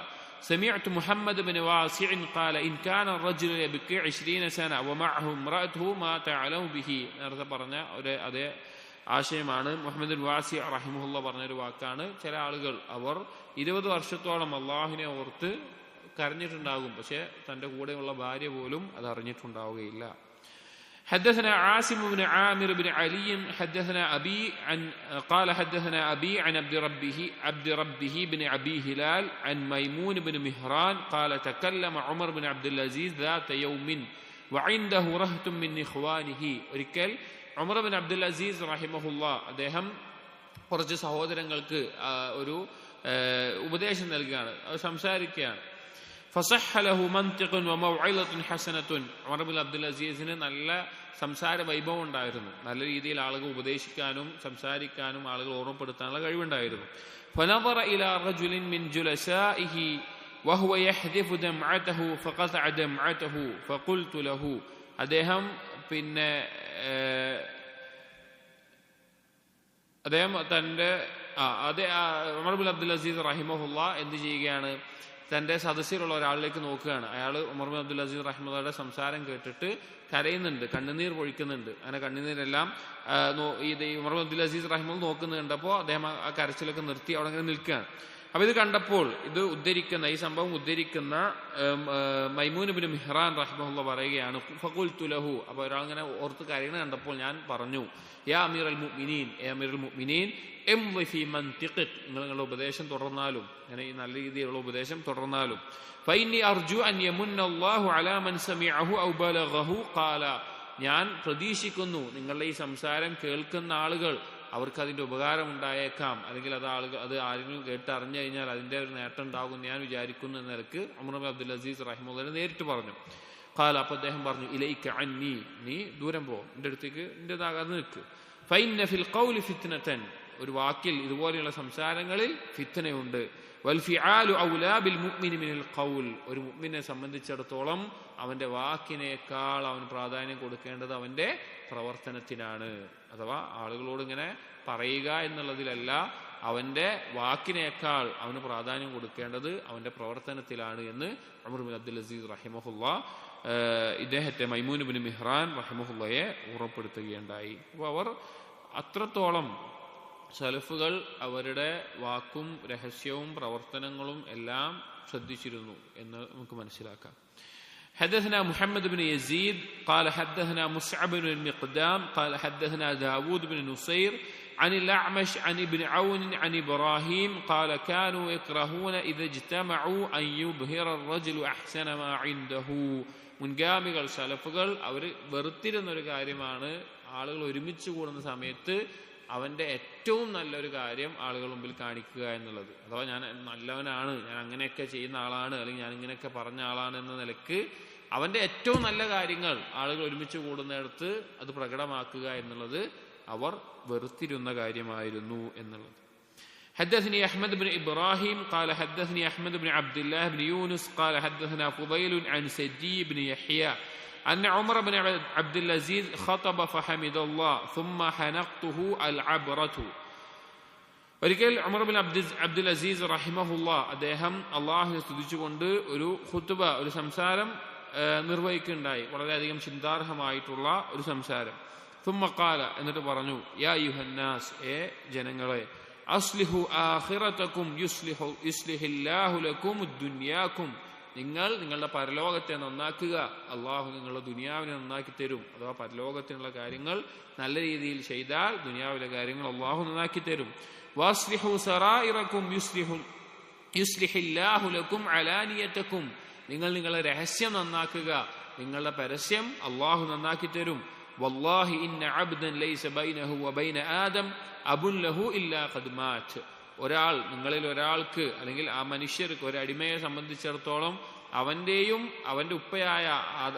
سمعت محمد بن واسع قال إن كان الرجل يبكي 20 سنة ومعه امرأته ما تعلم به. നേരത്തെ പറഞ്ഞ അതേ ആശയമാണ് മുഹമ്മദ് ബിൻ വാസി റഹിമഹുല്ലാ പറഞ്ഞൊരു വാക്കാണ്. ചില ആളുകൾ അവർ 20 വർഷത്തോളം അള്ളാഹുവിനെ ഓർത്ത് കരഞ്ഞിട്ടുണ്ടാകും, പക്ഷെ തന്റെ കൂടെയുള്ള ഭാര്യ പോലും അത് അറിഞ്ഞിട്ടുണ്ടാവുകയില്ല. حدثنا عاصم بن عامر بن علي حدثنا أبي قال حدثنا أبي عن عبد ربه بن أبي هلال عن ميمون بن مهران قال تكلم عمر بن عبد العزيز ذات يوم وعنده رهط من إخوانه. ഒരിക്കൽ ഉമർ ബിൻ അബ്ദുൽ അസീസ് റഹിമഹുല്ലാ അദ്ദേഹം കുറച്ച് സഹോദരങ്ങൾക്ക് ഒരു ഉപദേശം നൽകുകയാണ്, അത് സംസാരിക്കുകയാണ്. فصح له منطق وموعظة حسنة. ഉമർ ബിൻ അബ്ദുൽ അസീസിന് നല്ല സംസാര വൈഭവം ഉണ്ടായിരുന്നു. നല്ല രീതിയിൽ ആളുകൾ ഉപദേശിക്കാനും സംസാരിക്കാനും ആളുകൾ ഓർമ്മപ്പെടുത്താനുള്ള കഴിവുണ്ടായിരുന്നു. فنظر إلى رجل من جلسائه وهو يحذف دمعته فقطع دمعته فقلت له. അദ്ദേഹം തന്റെ ഉമർ ബിൻ അബ്ദുൽ അസീസ് റഹിമഹുല്ല എന്ത് ചെയ്യുകയാണ്? തന്റെ സദസ്സിലുള്ള ഒരാളിലേക്ക് നോക്കുകയാണ്. അയാൾ ഉമർ ബിൻ അബ്ദുൽ അസീസ് റഹിമഹുല്ലയുടെ സംസാരം കേട്ടിട്ട് കരയുന്നുണ്ട്, കണ്ണുനീർ പൊഴിക്കുന്നുണ്ട്. അങ്ങനെ കണ്ണുനീരെല്ലാം ഉമർ ബിൻ അബ്ദുൽ അസീസ് റഹിമഹുല്ല നോക്കുന്നത് കണ്ടപ്പോൾ അദ്ദേഹം ആ കരച്ചിലൊക്കെ നിർത്തി അവിടെ അങ്ങനെ നിൽക്കുകയാണ്. അപ്പൊ ഇത് കണ്ടപ്പോൾ ഈ സംഭവം ഉദ്ധരിക്കുന്ന മൈമൂൻ ബിൻ മിഹ്റാൻ റഹിമഹുല്ലാ പറയുകയാണ്, ഫഖുൽതു ലഹു. അപ്പൊ ഒരാളിങ്ങനെ ഓർത്ത് കരയണ കണ്ടപ്പോൾ ഞാൻ പറഞ്ഞു, യാ അമീറൽ മുഅ്മിനീൻ, അമീറുൽ മുഅ്മിനീൻ ഇംളി ഫീ മൻതിഖിക്. നിങ്ങളുടെ ഉപദേശം തുടർന്നാലും, അങ്ങനെ ഈ നല്ല രീതിയിലുള്ള ഉപദേശം തുടർന്നാലും, ഫഇന്നി അർജു അൻ യമുന്ന അല്ലാഹു അലാ മൻ സമിഅഹു ഔ ബലഗഹു ഖാല. ഞാൻ പ്രതീക്ഷിക്കുന്നു നിങ്ങളുടെ ഈ സംസാരം കേൾക്കുന്ന ആളുകൾ അവർക്ക് അതിന്റെ ഉപകാരം ഉണ്ടായേക്കാം, അല്ലെങ്കിൽ അത് ആരെങ്കിലും കേട്ടറിഞ്ഞു കഴിഞ്ഞാൽ അതിന്റെ ഒരു നേട്ടം ഉണ്ടാകും ഞാൻ വിചാരിക്കുന്നു എന്ന നിലക്ക് ഉമർ ബിൻ അബ്ദുൽ അസീസ് റഹിമഹുല്ലാഹ് നേരിട്ട് പറഞ്ഞു. ഖാല, അപ്പൊ അദ്ദേഹം പറഞ്ഞു, ഇലൈക അന്നി, നീ ദൂരം പോ, എന്റെ അടുത്തേക്ക് എന്റേതാകാതെ നിൽക്ക്. ഫഇന്ന ഫിൽ ഖൗലി ഫിത്നതൻ, ഒരു വാക്കിൽ ഇതുപോലെയുള്ള സംസാരങ്ങളിൽ ഫിത്നയുണ്ട്. വൽ ഫിആലു ഔലാ ബിൽ മുഅ്മിനി മിനൽ ഖൗൽ, ഒരു മുഅ്മിനെ സംബന്ധിച്ചിടത്തോളം അവന്റെ വാക്കിനേക്കാൾ അവന് പ്രാധാന്യം കൊടുക്കേണ്ടത് അവന്റെ പ്രവർത്തനത്തിനാണ്. അഥവാ ആളുകളോട് ഇങ്ങനെ പറയുക എന്നുള്ളതിലല്ല, അവന്റെ വാക്കിനേക്കാൾ അവന് പ്രാധാന്യം കൊടുക്കേണ്ടത് അവന്റെ പ്രവർത്തനത്തിലാണ് എന്ന് ഉമർ ബിൻ അബ്ദുൽ അസീസ് റഹിമഹുല്ലാ ഇദ്ദേഹത്തെ മൈമൂൻ ബിൻ മിഹ്റാൻ റഹിമഹുല്ലയെ ഓർമ്മപ്പെടുത്തുകയുണ്ടായി. അപ്പോൾ അവർ അത്രത്തോളം സലഫുകൾ അവരുടെ വാക്കും രഹസ്യവും പ്രവർത്തനങ്ങളും എല്ലാം ശ്രദ്ധിച്ചിരുന്നു എന്ന് നമുക്ക് മനസ്സിലാക്കാം. حدثنا محمد بن يزيد قال حدثنا مصعب بن المقدام قال حدثنا داود بن نصير عن الأعمش عن ابن عون عن إبراهيم قال كانوا يكرهون إذا اجتمعوا أن يظهر الرجل أحسن ما عنده. മുൻഗാമികൾ സലഫുകൾ അവർ വെറുത്തിരുന്ന ഒരു കാര്യമാണ് ആളുകൾ ഒരുമിച്ച് കൂടുന്ന സമയത്ത് അവന്റെ ഏറ്റവും നല്ലൊരു കാര്യം ആളുകൾ മുമ്പിൽ കാണിക്കുക എന്നുള്ളത്. അഥവാ ഞാൻ നല്ലവനാണ്, ഞാൻ അങ്ങനെയൊക്കെ ചെയ്യുന്ന ആളാണ്, അല്ലെങ്കിൽ ഞാൻ ഇങ്ങനെയൊക്കെ പറഞ്ഞ ആളാണ് എന്ന നിലക്ക് അവന്റെ ഏറ്റവും നല്ല കാര്യങ്ങൾ ആളുകൾ ഒരുമിച്ച് കൂടുന്നിടത്ത് അത് പ്രകടമാക്കുക എന്നുള്ളത് അവർ വെറുത്തിരുന്ന കാര്യമായിരുന്നു എന്നുള്ളത്. حدثني أحمد بن إبراهيم قال حدثني أحمد بن عبد الله بن يونس قال حدثنا فضيل عن سدي بن يحيى أن عمر بن عبد العزيز خطب فحمد الله ثم حنقته العبرة. ഒരിക്കൽ ഉമർ ബിൻ അബ്ദുൽ അസീസ് റഹിമഹുല്ലാ അദ്ദേഹം അള്ളാഹുവിനെ സ്തുതിച്ചുകൊണ്ട് ഒരു ഖുത്ബ, ഒരു സംസാരം നിർവഹിക്കുകയുണ്ടായി. വളരെയധികം ചിന്താർഹമായിട്ടുള്ള ഒരു സംസാരം. ثم قال, എന്നിട്ട് പറഞ്ഞു, യാ അയ്യുഹന്നാസ്, ജനങ്ങളെ, അസ്ലിഹു ആഖിറതകും യുസ്ലിഹില്ലാഹു ലക്കും ദുനിയാകും, നിങ്ങൾ നിങ്ങളുടെ പരലോകത്തെ നന്നാക്കുക, അള്ളാഹു നിങ്ങളുടെ ദുനിയാവിനെ നന്നാക്കി തരും. അഥവാ പരലോകത്തിനുള്ള കാര്യങ്ങൾ നല്ല രീതിയിൽ ചെയ്താൽ ദുനിയാവിലെ കാര്യങ്ങൾ അള്ളാഹു നന്നാക്കി തരും. വസ്ലിഹു സറായിറകും യുസ്ലിഹില്ലാഹു ലക്കും അലാനിയതകും, നിങ്ങൾ നിങ്ങളുടെ രഹസ്യം നന്നാക്കുക, നിങ്ങളുടെ പരസ്യം അള്ളാഹു നന്നാക്കി തരും. വല്ലാഹി ഇന്ന അബ്ദൻ ലൈസ ബൈനഹു വബൈന ആദം അബുൻ ലഹു ഇല്ലാ ഖദ് മാത്, നിങ്ങളിൽ ഒരാൾക്ക് അല്ലെങ്കിൽ ആ മനുഷ്യർക്ക്, ഒരു അടിമയെ സംബന്ധിച്ചിടത്തോളം അവന്റെയും അവന്റെ ഉപ്പയായ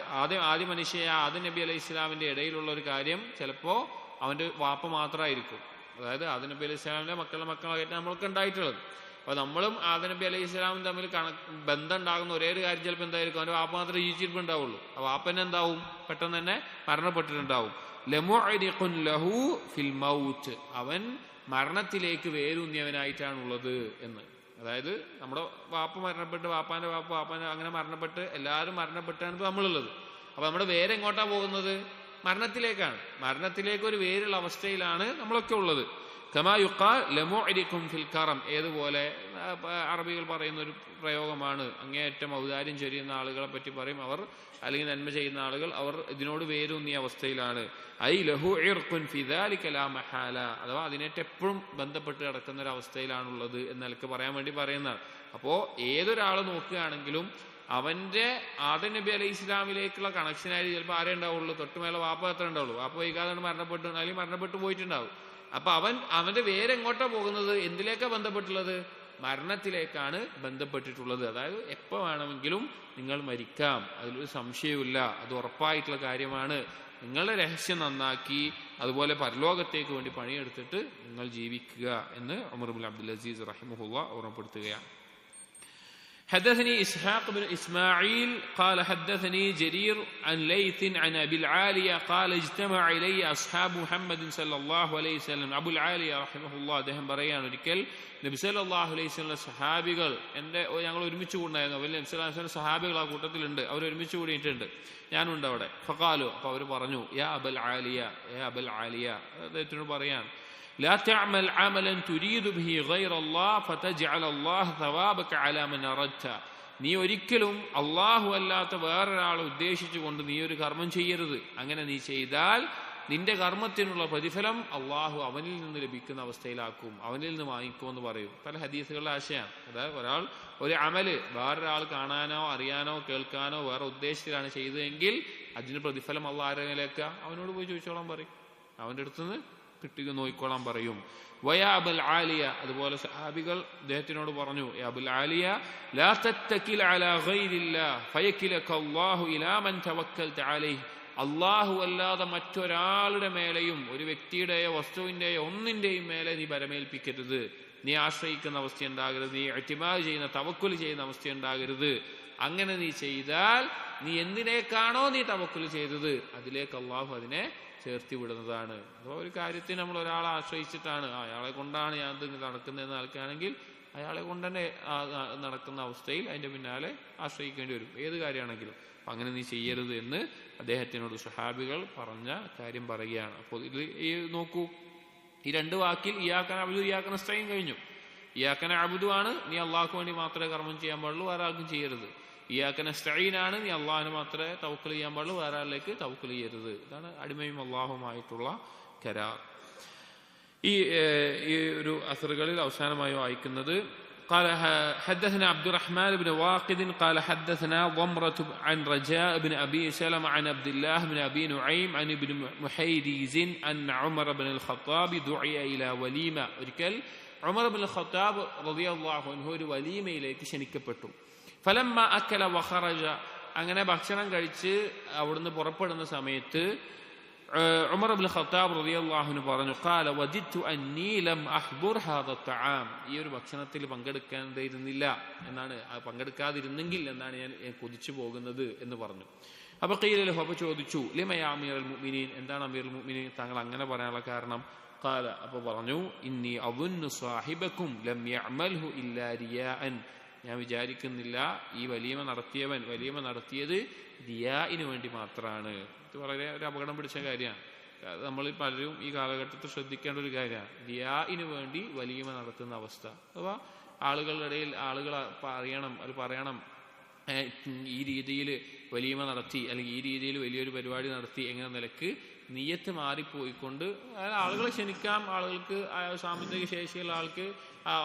ആദ്യ മനുഷ്യയായ ആദം നബി അലൈഹി ഇസ്ലാമിന്റെ ഇടയിലുള്ള ഒരു കാര്യം ചിലപ്പോ അവന്റെ വാപ്പ മാത്രമായിരിക്കും. അതായത് ആദം നബി അലൈഹി ഇസ്ലാമിന്റെ മക്കളായിട്ട് നമ്മൾക്ക് ഉണ്ടായിട്ടുള്ളത്. അപ്പൊ നമ്മളും ആദം നബി അലൈഹി ഇസ്ലാമും തമ്മിൽ ബന്ധം ഉണ്ടാകുന്ന ഒരേ ഒരു കാര്യം ചിലപ്പോൾ എന്തായിരിക്കും, അവന്റെ വാപ്പ മാത്രമേ ജീവിച്ചിട്ടുണ്ടാവുള്ളൂ. ആ വാപ്പനെ എന്താവും, പെട്ടെന്ന് തന്നെ മരണപ്പെട്ടിട്ടുണ്ടാവും. ലമുഅരിഖുൻ ലഹു ഫിൽ മൗത്ത്, അവൻ മരണത്തിലേക്ക് വേരൂന്നിയവനായിട്ടാണുള്ളത് എന്ന്. അതായത് നമ്മുടെ വാപ്പ മരണപ്പെട്ട്, വാപ്പാന്റെ അങ്ങനെ മരണപ്പെട്ട്, എല്ലാവരും മരണപ്പെട്ടാണ് ഇപ്പൊ നമ്മളുള്ളത്. അപ്പൊ നമ്മുടെ വേരെങ്ങോട്ടാ പോകുന്നത്? മരണത്തിലേക്കാണ്. മരണത്തിലേക്ക് ഒരു വേരുള്ള അവസ്ഥയിലാണ് നമ്മളൊക്കെ ഉള്ളത്. കമാ യുഖാൽ ലമുഅരിഖും ഫിൽ കറം, ഏതുപോലെ അറബികൾ പറയുന്ന ഒരു പ്രയോഗമാണ്, അങ്ങേയറ്റം ഔദാര്യം ചൊരിയുന്ന ആളുകളെ പറ്റി പറയും, അവർ അല്ലെങ്കിൽ നന്മ ചെയ്യുന്ന ആളുകൾ അവർ ഇതിനോട് വേരൂന്നിയ അവസ്ഥയിലാണ്. ഐ ലഹു ഇർഖുൻ ഫി ദാലിക ലാ മഹാല, അഥവാ അതിനേറ്റ് എപ്പോഴും ബന്ധപ്പെട്ട് കിടക്കുന്ന ഒരു അവസ്ഥയിലാണുള്ളത് എന്നൊക്കെ പറയാൻ വേണ്ടി പറയുന്നതാണ്. അപ്പോ ഏതൊരാൾ നോക്കുകയാണെങ്കിലും അവന്റെ ആദം നബി അലൈഹി ഇസ്ലാമിലേക്കുള്ള കണക്ഷനായിട്ട് ചിലപ്പോൾ ആരേ ഉണ്ടാവുള്ളൂ, തൊട്ടുമേലെ വാപ്പ എത്ര ഉണ്ടാവുള്ളൂ, വാപ്പ വൈകാതെ മരണപ്പെട്ടു അല്ലെങ്കിൽ മരണപ്പെട്ടു പോയിട്ടുണ്ടാവും. അപ്പൊ അവന്റെ വേരെങ്ങോട്ടാ പോകുന്നത്? എന്തിലേക്കാ ബന്ധപ്പെട്ടുള്ളത്? മരണത്തിലേക്കാണ് ബന്ധപ്പെട്ടിട്ടുള്ളത്. അതായത് എപ്പോ വേണമെങ്കിലും നിങ്ങൾ മരിക്കാം, അതിലൊരു സംശയവുമില്ല, അത് ഉറപ്പായിട്ടുള്ള കാര്യമാണ്. നിങ്ങളുടെ രഹസ്യം നന്നാക്കി അതുപോലെ പരലോകത്തേക്ക് വേണ്ടി പണിയെടുത്തിട്ട് നിങ്ങൾ ജീവിക്കുക എന്ന് ഉമർ ബിൻ അബ്ദുൽ അസീസ് റഹിമഹുല്ലാ ഓർമ്മപ്പെടുത്തുകയാണ്. حدثني إسحاق بن إسماعيل قال حدثني جرير عن ليث عن أبي العالية قال اجتمع إلي أصحاب محمد صلى الله عليه وسلم. أبو العالية رحمه الله അദ്ദേഹം പറയാണ്, ഒരിക്കൽ നബി സല്ലല്ലാഹു അലൈഹി വസല്ലം സഹാബികൾ ഞങ്ങൾ ഒരുമിച്ച് കൂടിയായിരുന്നു. നബി സല്ലല്ലാഹു അലൈഹി വസല്ലം സഹാബികൾ ആ കൂട്ടത്തിലുണ്ട്, അവർ ഒരുമിച്ച് കൂടിയിട്ടുണ്ട്, ഞാനുണ്ട് അവിടെ. ഫഖാലു, അപ്പൊ അവർ പറഞ്ഞു, യാ അബൽ ആലിയ, അദ്ദേഹത്തിനോട് പറയാണ്, لا تعمل عملا تريد به غير الله فتجعل الله ثوابك على من أردت. നീ ഒരിക്കലും അള്ളാഹു അല്ലാത്ത വേറൊരാളെ ഉദ്ദേശിച്ചുകൊണ്ട് നീ ഒരു കർമ്മം ചെയ്യരുത്. അങ്ങനെ നീ ചെയ്താൽ നിന്റെ കർമ്മത്തിനുള്ള പ്രതിഫലം അള്ളാഹു അവനിൽ നിന്ന് ലഭിക്കുന്ന അവസ്ഥയിലാക്കും, അവനിൽ നിന്ന് വാങ്ങിക്കുമെന്ന് പറയും. പല ഹദീസുകളുടെ ആശയമാണ്. അതായത് ഒരാൾ ഒരു അമല് വേറൊരാൾ കാണാനോ അറിയാനോ കേൾക്കാനോ വേറെ ഉദ്ദേശത്തിലാണ് ചെയ്തതെങ്കിൽ അതിന് പ്രതിഫലം അള്ളാഹു ആരെങ്കിലേക്ക് അവനോട് പോയി ചോദിച്ചോളാൻ പറയും, അവന്റെ അടുത്തുനിന്ന് കിട്ടുക നോക്കിക്കോളാൻ പറയും. വയാ അബുൽ ആലിയ, അതുപോലെ സഹാബികൾ അദ്ദേഹത്തിനോട് പറഞ്ഞു, യാ അബുൽ ആലിയ ലാ തത്തകിൽ അലാ ഗൈരില്ലാഹ് ഫയകിലക അല്ലാഹു ഇലാ മൻ തവക്കൽത അലൈഹി. അല്ലാഹു അല്ലാതെ മറ്റൊരാളുടെ മേലെയും, ഒരു വ്യക്തിയുടെയോ വസ്തുവിന്റെയോ ഒന്നിന്റെയും മേലെ നീ ബരമേൽപ്പിക്കരുത്. നീ ആശ്രയിക്കുന്ന അവസ്ഥ ഉണ്ടാകരുത്, നീ ഇഅ്തിമാദ് ചെയ്യുന്ന തവക്കുൽ ചെയ്യുന്ന അവസ്ഥ ഉണ്ടാകരുത്. അങ്ങനെ നീ ചെയ്താൽ നീ എന്തിനേക്കാണോ നീ തവക്കുൽ ചെയ്തത് അതിലേക്ക് അള്ളാഹു അതിനെ ചേർത്തി വിടുന്നതാണ്. അപ്പോൾ ഒരു കാര്യത്തിന് നമ്മൾ ഒരാളെ ആശ്രയിച്ചിട്ടാണ്, അയാളെ കൊണ്ടാണ് ഞാൻ ഇത് നടക്കുന്നതെന്ന് ആൾക്കാണെങ്കിൽ അയാളെ കൊണ്ട് തന്നെ നടക്കുന്ന അവസ്ഥയിൽ അതിന്റെ പിന്നാലെ ആശ്രയിക്കേണ്ടി വരും, ഏത് കാര്യമാണെങ്കിലും. അപ്പം അങ്ങനെ നീ ചെയ്യരുത് എന്ന് അദ്ദേഹത്തിനോട് സ്വഹാബികൾ പറഞ്ഞ കാര്യം പറയുകയാണ്. അപ്പോൾ ഇത് നോക്കൂ, ഈ രണ്ട് വാക്കിൽ ഇയ്യാക നഅ്ബുദു ഇയ്യാക നസ്തഈൻ കഴിഞ്ഞു. ഇയ്യാക നഅ്ബുദു ആണ്, നീ അള്ളാഹ്ക്ക് വേണ്ടി മാത്രമേ കർമ്മം ചെയ്യാൻ പാടുള്ളൂ, വേറെ ആർക്കും ചെയ്യരുത്. ഇയ്യാക നസ്തഈൻ ആണ്, നീ അള്ളാഹിന് മാത്രമേ തവക്കുൽ ചെയ്യാൻ പാടുള്ളൂ, വേറെ ആളിലേക്ക് തവക്കുൽ ചെയ്യരുത്. ഇതാണ് അടിമയും അള്ളാഹുമായിട്ടുള്ള കരാർ. ഈ ഒരു അസറുകളിൽ അവസാനമായി വായിക്കുന്നത് قال حدثنا عبد الرحمن بن واقد قال حدثنا ضمرة عن رجاء بن أبي سلمة عن عبد الله بن أبي نعيم عن ابن محيريز أن عمر بن الخطاب دعي إلى وليمة. ഒരിക്കൽ ഉമർ ബിൻ ഖത്താബ് റളിയല്ലാഹു അൻഹു ഒരു വലീമയിലേക്ക് ക്ഷണിക്കപ്പെട്ടു. ഫലമ്മ അക്കല വഖറജ, അങ്ങനെ ഭക്ഷണം കഴിച്ച് അവിടുന്ന് പുറപ്പെടുന്ന സമയത്ത് ഉമർ ഇബ്നുൽ ഖത്താബ് റളിയല്ലാഹു അൻഹു പറഞ്ഞു, ഖാല വജിദ്തു അന്നീ ലം അഹ്ദുർ ഹാദ തആം, ഈ ഒരു ഭക്ഷണത്തിൽ പങ്കെടുക്കാതിരുന്നില്ല എന്നാണ്, പങ്കെടുക്കാതിരുന്നെങ്കിൽ എന്നാണ് ഞാൻ കൊതിച്ചു പോകുന്നത് എന്ന് പറഞ്ഞു. അപ്പൊ ഖീല ലഹു, അപ്പൊ ചോദിച്ചു, ലിമ യാ അമീറുൽ മുഅ്മിനീൻ, എന്താണ് അമീറുൽ മുഅ്മിനീൻ താങ്കൾ അങ്ങനെ പറയാനുള്ള കാരണം? ഖാല, അപ്പൊ പറഞ്ഞു, ഇന്നി അദുന്നു സാഹിബക്കും ലം യഅമൽഹു ഇല്ലാ റിയാഅൻ, ഞാൻ വിചാരിക്കുന്നില്ല ഈ വലീമ നടത്തിയത് റിയാഇന് വേണ്ടി മാത്രമാണ്. ഇത് വളരെ ഒരു അപകടം പിടിച്ച കാര്യമാണ്. നമ്മൾ പലരും ഈ കാലഘട്ടത്തിൽ ശ്രദ്ധിക്കേണ്ട ഒരു കാര്യമാണ്. റിയാഇന് വേണ്ടി വലീമ നടത്തുന്ന അവസ്ഥ. അഥവാ ആളുകളുടെ ഇടയിൽ ആളുകൾ പറയണം ഈ രീതിയിൽ വലീമ നടത്തി, അല്ലെങ്കിൽ ഈ രീതിയിൽ വലിയൊരു പരിപാടി നടത്തി എങ്ങനെ നിലക്ക് നിയ്യത്ത് മാറിപ്പോയിക്കൊണ്ട് ആളുകളെ ക്ഷണിക്കാം, ആളുകൾക്ക് സാമ്പത്തിക ശേഷിയുള്ള ആൾക്ക്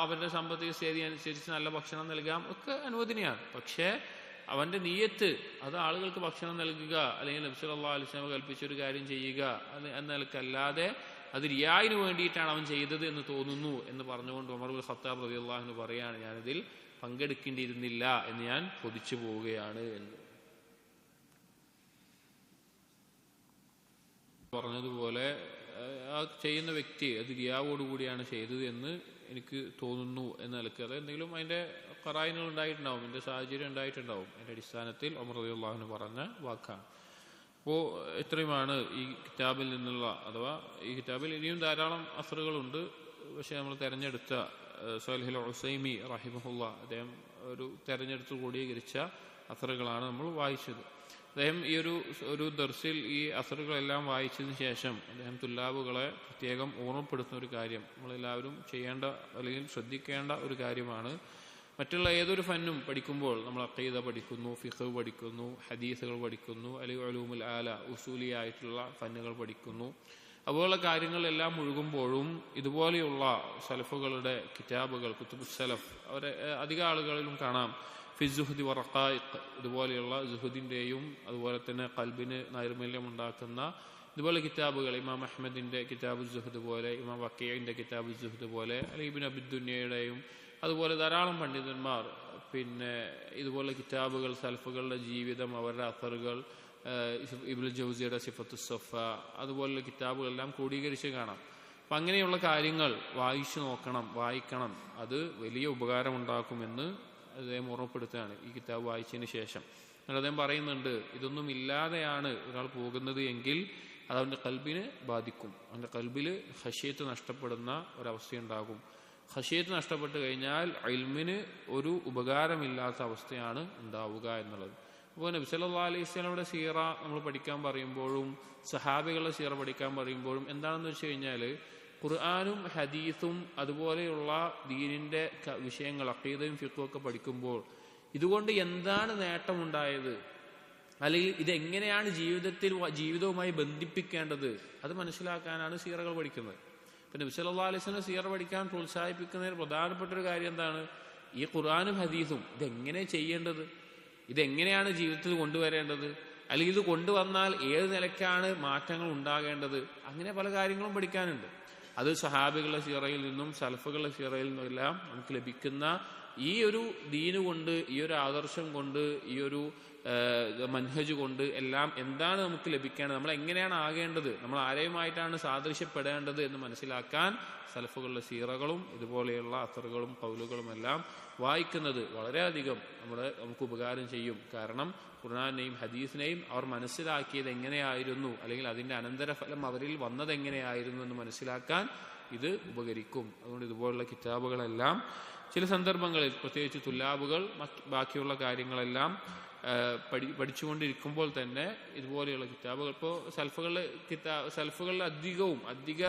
അവരുടെ സാമ്പത്തിക സ്ഥിതി അനുസരിച്ച് നല്ല ഭക്ഷണം നൽകാം, ഒക്കെ അനുവദനീയമാണ്. പക്ഷേ അവന്റെ നിയ്യത്ത് അത് ആളുകൾക്ക് ഭക്ഷണം നൽകുക, അല്ലെങ്കിൽ നബി സല്ലല്ലാഹു അലൈഹി വസല്ലം കൽപ്പിച്ചൊരു കാര്യം ചെയ്യുക എന്ന നിലക്കല്ലാതെ അത് റിയായിന് വേണ്ടിയിട്ടാണ് അവൻ ചെയ്തത് എന്ന് തോന്നുന്നു എന്ന് പറഞ്ഞുകൊണ്ട് ഉമർ ഇബ്നുൽ ഖത്താബ് റളിയല്ലാഹു അൻഹു പറയാണ്, ഞാനിതിൽ പങ്കെടുക്കേണ്ടിയിരുന്നില്ല എന്ന് ഞാൻ കൊതിച്ചു പോവുകയാണ് എന്ന് പറഞ്ഞതുപോലെ ആ ചെയ്യുന്ന വ്യക്തി അത് റിയാവോടുകൂടിയാണ് ചെയ്തത് എന്ന് എനിക്ക് തോന്നുന്നു എന്ന നിലക്ക്, അത് എന്തെങ്കിലും അതിന്റെ ഖറായിനുകൾ ഉണ്ടായിട്ടുണ്ടാവും, അതിന്റെ സാഹചര്യം ഉണ്ടായിട്ടുണ്ടാവും, അതിന്റെ അടിസ്ഥാനത്തിൽ ഉമർ റളിയല്ലാഹു അൻഹു പറഞ്ഞ വാക്കാണ്. അപ്പോൾ ഇത്രയുമാണ് ഈ കിതാബിൽ നിന്നുള്ള, അഥവാ ഈ കിതാബിൽ ഇനിയും ധാരാളം അസ്റുകളുണ്ട്. പക്ഷെ നമ്മൾ തെരഞ്ഞെടുത്ത സാലിഹുൽ ഉസൈമി റഹിമഹുല്ലാ അദ്ദേഹം ഒരു തെരഞ്ഞെടുത്ത് ക്രോഡീകരിച്ച അസ്റുകളാണ് നമ്മൾ വായിച്ചത്. അദ്ദേഹം ഈ ഒരു ദർസിൽ ഈ അസറുകളെല്ലാം വായിച്ചതിന് ശേഷം അദ്ദേഹം തുല്ലാബുകളെ പ്രത്യേകം ഓർമ്മപ്പെടുത്തുന്ന ഒരു കാര്യം, നമ്മളെല്ലാവരും ചെയ്യേണ്ട അല്ലെങ്കിൽ ശ്രദ്ധിക്കേണ്ട ഒരു കാര്യമാണ്. മറ്റുള്ള ഏതൊരു ഫന്നും പഠിക്കുമ്പോൾ നമ്മൾ അഖീദ പഠിക്കുന്നു, ഫിഖ് പഠിക്കുന്നു, ഹദീസുകൾ പഠിക്കുന്നു, അല്ലെങ്കിൽ ഉലൂമുൽ ആല ഉസൂലിയായിട്ടുള്ള ഫന്നുകൾ പഠിക്കുന്നു, അതുപോലുള്ള കാര്യങ്ങളെല്ലാം മുഴുകുമ്പോഴും ഇതുപോലെയുള്ള സലഫുകളുടെ കിതാബുകൾ, കുത്തുബുസ് സലഫ്, അവരെ അധിക ആളുകളിലും കാണാം ഫിസുഹുദി വറഖായിഖ്, ഇതുപോലെയുള്ള സുഹുദിന്റെയും അതുപോലെ തന്നെ ഖൽബിന് നൈർമല്യം ഉണ്ടാക്കുന്ന ഇതുപോലെ കിതാബുകൾ, ഇമാം അഹ്മദിന്റെ കിതാബു സുഹുദ് പോലെ, ഇമാം വക്കീഇന്റെ കിതാബു സുഹുദ് പോലെ, അല്ലെങ്കിൽ ഇബ്നു അബി ദുനിയയുടെയും അതുപോലെ ധാരാളം പണ്ഡിതന്മാർ പിന്നെ ഇതുപോലെ കിതാബുകൾ, സലഫുകളുടെ ജീവിതം, അവരുടെ അസറുകൾ, ഇബ്നുൽ ജൗസിയുടെ സിഫത്തുസ് സഫ, അതുപോലുള്ള കിതാബുകളെല്ലാം ക്രോഡീകരിച്ച് കാണാം. അപ്പം അങ്ങനെയുള്ള കാര്യങ്ങൾ വായിച്ചു നോക്കണം, വായിക്കണം, അത് വലിയ ഉപകാരമുണ്ടാക്കുമെന്ന് അദ്ദേഹം ഓർമ്മപ്പെടുത്തുകയാണ് ഈ കിതാബ് വായിച്ചതിന് ശേഷം. എന്നാൽ അദ്ദേഹം പറയുന്നുണ്ട്, ഇതൊന്നും ഇല്ലാതെയാണ് ഒരാൾ പോകുന്നത് എങ്കിൽ അത് അവൻ്റെ കൽബിനെ ബാധിക്കും, അവൻ്റെ കൽബിൽ ഖശിയത്ത് നഷ്ടപ്പെടുന്ന ഒരവസ്ഥയുണ്ടാകും. ഖശിയത്ത് നഷ്ടപ്പെട്ട് കഴിഞ്ഞാൽ ഇൽമിന് ഒരു ഉപകാരമില്ലാത്ത അവസ്ഥയാണ് ഉണ്ടാവുക എന്നുള്ളത്. അപ്പോൾ നബി സല്ലല്ലാഹു അലൈഹി വസല്ലമയുടെ സീറ നമ്മൾ പഠിക്കാൻ പറയുമ്പോഴും സഹാബികളുടെ സീറ പഠിക്കാൻ പറയുമ്പോഴും എന്താണെന്ന് വെച്ച് കഴിഞ്ഞാൽ ഖുർആനും ഹദീസും അതുപോലെയുള്ള ദീനിന്റെ വിഷയങ്ങൾ, അഖീദയും ഫിഖും ഒക്കെ പഠിക്കുമ്പോൾ ഇതുകൊണ്ട് എന്താണ് നേട്ടമുണ്ടായത്, അല്ലെങ്കിൽ ഇതെങ്ങനെയാണ് ജീവിതവുമായി ബന്ധിപ്പിക്കേണ്ടത്, അത് മനസ്സിലാക്കാനാണ് സീറകൾ പഠിക്കുന്നത്. ഇപ്പം നബി സല്ലല്ലാഹു അലൈഹി വസല്ലം സീറ പഠിക്കാൻ പ്രോത്സാഹിപ്പിക്കുന്നതിന് പ്രധാനപ്പെട്ട ഒരു കാര്യം എന്താണ്? ഈ ഖുർആനും ഹദീസും ഇതെങ്ങനെ ചെയ്യേണ്ടത്, ഇതെങ്ങനെയാണ് ജീവിതത്തിൽ കൊണ്ടുവരേണ്ടത്, അല്ലെങ്കിൽ ഇത് കൊണ്ടുവന്നാൽ ഏത് നിലയ്ക്കാണ് മാറ്റങ്ങൾ ഉണ്ടാകേണ്ടത്, അങ്ങനെ പല കാര്യങ്ങളും പഠിക്കാനുണ്ട്. അത് സഹാബികളുടെ സീറയിൽ നിന്നും സലഫുകളുടെ സീറയിൽ നിന്നും എല്ലാം നമുക്ക് ലഭിക്കുന്ന ഈ ഒരു ദീന് കൊണ്ട്, ഈ ഒരു ആദർശം കൊണ്ട്, ഈ ഒരു മൻഹജ് കൊണ്ട് എല്ലാം എന്താണ് നമുക്ക് ലഭിക്കേണ്ടത്, നമ്മൾ എങ്ങനെയാണ് ആകേണ്ടത്, നമ്മൾ ആരെയുമായിട്ടാണ് സാദൃശ്യപ്പെടേണ്ടത് എന്ന് മനസ്സിലാക്കാൻ സലഫുകളുടെ സീറകളും ഇതുപോലെയുള്ള അസറുകളും ഖൗലുകളും എല്ലാം വായിക്കുന്നത് വളരെയധികം നമുക്ക് ഉപകാരം ചെയ്യും. കാരണം ഖുർആനെയും ഹദീസിനെയും അവർ മനസ്സിലാക്കിയത് എങ്ങനെയായിരുന്നു, അല്ലെങ്കിൽ അതിന്റെ അനന്തരഫലം അവരിൽ വന്നത് എങ്ങനെയായിരുന്നു എന്ന് മനസ്സിലാക്കാൻ ഇത് ഉപകരിക്കും. അതുകൊണ്ട് ഇതുപോലുള്ള കിതാബുകളെല്ലാം ചില സന്ദർഭങ്ങളിൽ, പ്രത്യേകിച്ച് തുല്ലാബുകൾ ബാക്കിയുള്ള കാര്യങ്ങളെല്ലാം പഠിച്ചുകൊണ്ടിരിക്കുമ്പോൾ തന്നെ ഇതുപോലെയുള്ള കിതാബുകൾ, ഇപ്പോൾ സലഫുകളുടെ അധിക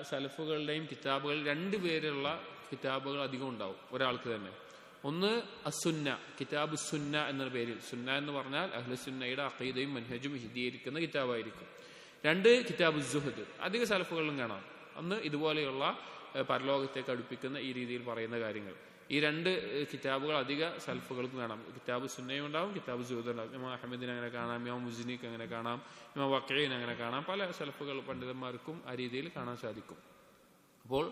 സലഫുകളുടെയും കിതാബുകൾ രണ്ടുപേരുള്ള കിതാബുകൾ അധികം ഉണ്ടാവും ഒരാൾക്ക് തന്നെ. ഒന്ന് അസുന്ന, കിതാബ് സുന്ന എന്ന പേരിൽ, സുന്ന എന്ന് പറഞ്ഞാൽ അഹ്ലുസുന്നയുടെ അഖീദയും മൻഹജും വിശദീകരിക്കുന്ന കിതാബായിരിക്കും. രണ്ട് കിതാബ് സുഹദ്, അധിക സലഫുകളിലും കാണാം. ഒന്ന് ഇതുപോലെയുള്ള പരലോകത്തേക്ക് അടുപ്പിക്കുന്ന ഈ രീതിയിൽ പറയുന്ന കാര്യങ്ങൾ. ഈ രണ്ട് കിതാബുകൾ അധിക സലഫുകൾക്ക് കാണാം. കിതാബ് സുന്നയും ഉണ്ടാവും, കിതാബ് സുഹദ് ഉണ്ടാവും. ഇമാം അഹമ്മദിന് അങ്ങനെ കാണാം, ഇമാം മുസ്നിക്ക് അങ്ങനെ കാണാം, ഇമാം വക്കീഇന് അങ്ങനെ കാണാം. പല സലഫുകൾ പണ്ഡിതന്മാർക്കും ആ രീതിയിൽ കാണാൻ സാധിക്കും. അപ്പോൾ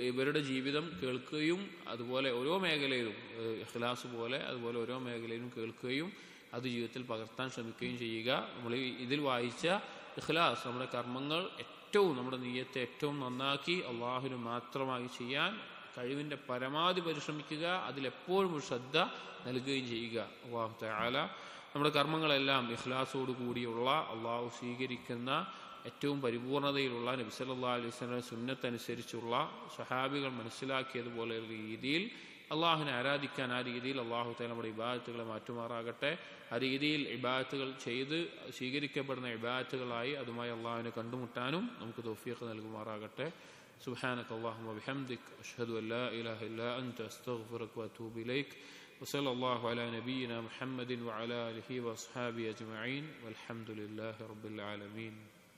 ഇവരുടെ ജീവിതം കേൾക്കുകയും അതുപോലെ ഓരോ മേഖലയിലും, ഇഖ്ലാസ് പോലെ അതുപോലെ ഓരോ മേഖലയിലും കേൾക്കുകയും അത് ജീവിതത്തിൽ പകർത്താൻ ശ്രമിക്കുകയും ചെയ്യുക. നമ്മൾ ഇതിൽ വായിച്ച ഇഖ്ലാസ്, നമ്മുടെ കർമ്മങ്ങൾ ഏറ്റവും, നമ്മുടെ നിയ്യത്തെ ഏറ്റവും നന്നാക്കി അള്ളാഹുവിന് മാത്രമായി ചെയ്യാൻ കഴിവിൻ്റെ പരമാവധി പരിശ്രമിക്കുക, അതിലെപ്പോഴും ഒരു ശ്രദ്ധ നൽകുകയും ചെയ്യുക. അല്ലാഹു തആല നമ്മുടെ കർമ്മങ്ങളെല്ലാം ഇഖ്ലാസോടു കൂടിയുള്ള, അള്ളാഹു സ്വീകരിക്കുന്ന ഏറ്റവും പരിപൂർണതയിലുള്ള, നബി സല്ലല്ലാഹു അലൈഹി വസല്ലം സുന്നത്തനുസരിച്ചുള്ള, സ്വഹാബികൾ മനസ്സിലാക്കിയതുപോലെയുള്ള രീതിയിൽ അള്ളാഹുവിനെ ആരാധിക്കാൻ, ആ രീതിയിൽ അള്ളാഹു തആല നമ്മുടെ ഇബാദത്തുകളെ മാറ്റുമാറാകട്ടെ. ആ രീതിയിൽ ഇബാദത്തുകൾ ചെയ്ത് സ്വീകരിക്കപ്പെടുന്ന ഇബാദത്തുകളായി അതുമായി അള്ളാഹുവിനെ കണ്ടുമുട്ടാനും നമുക്ക് തൗഫീഖ് നൽകുമാറാകട്ടെ. സുബ്ഹാനക അല്ലാഹുമ്മ വബിഹംദിക് അഷ്ഹദു അൻ ലാ ഇലാഹ ഇല്ലാ അൻത അസ്തഗ്ഫിറുക വഅതൂബു ഇലൈക്. വസല്ലല്ലാഹു അലാ നബിയിന മുഹമ്മദിൻ വഅലാ ആലിഹി വഅസ്ഹാബിഹി അജ്മഈൻ വൽഹംദുലില്ലാഹി റബ്ബിൽ ആലമീൻ.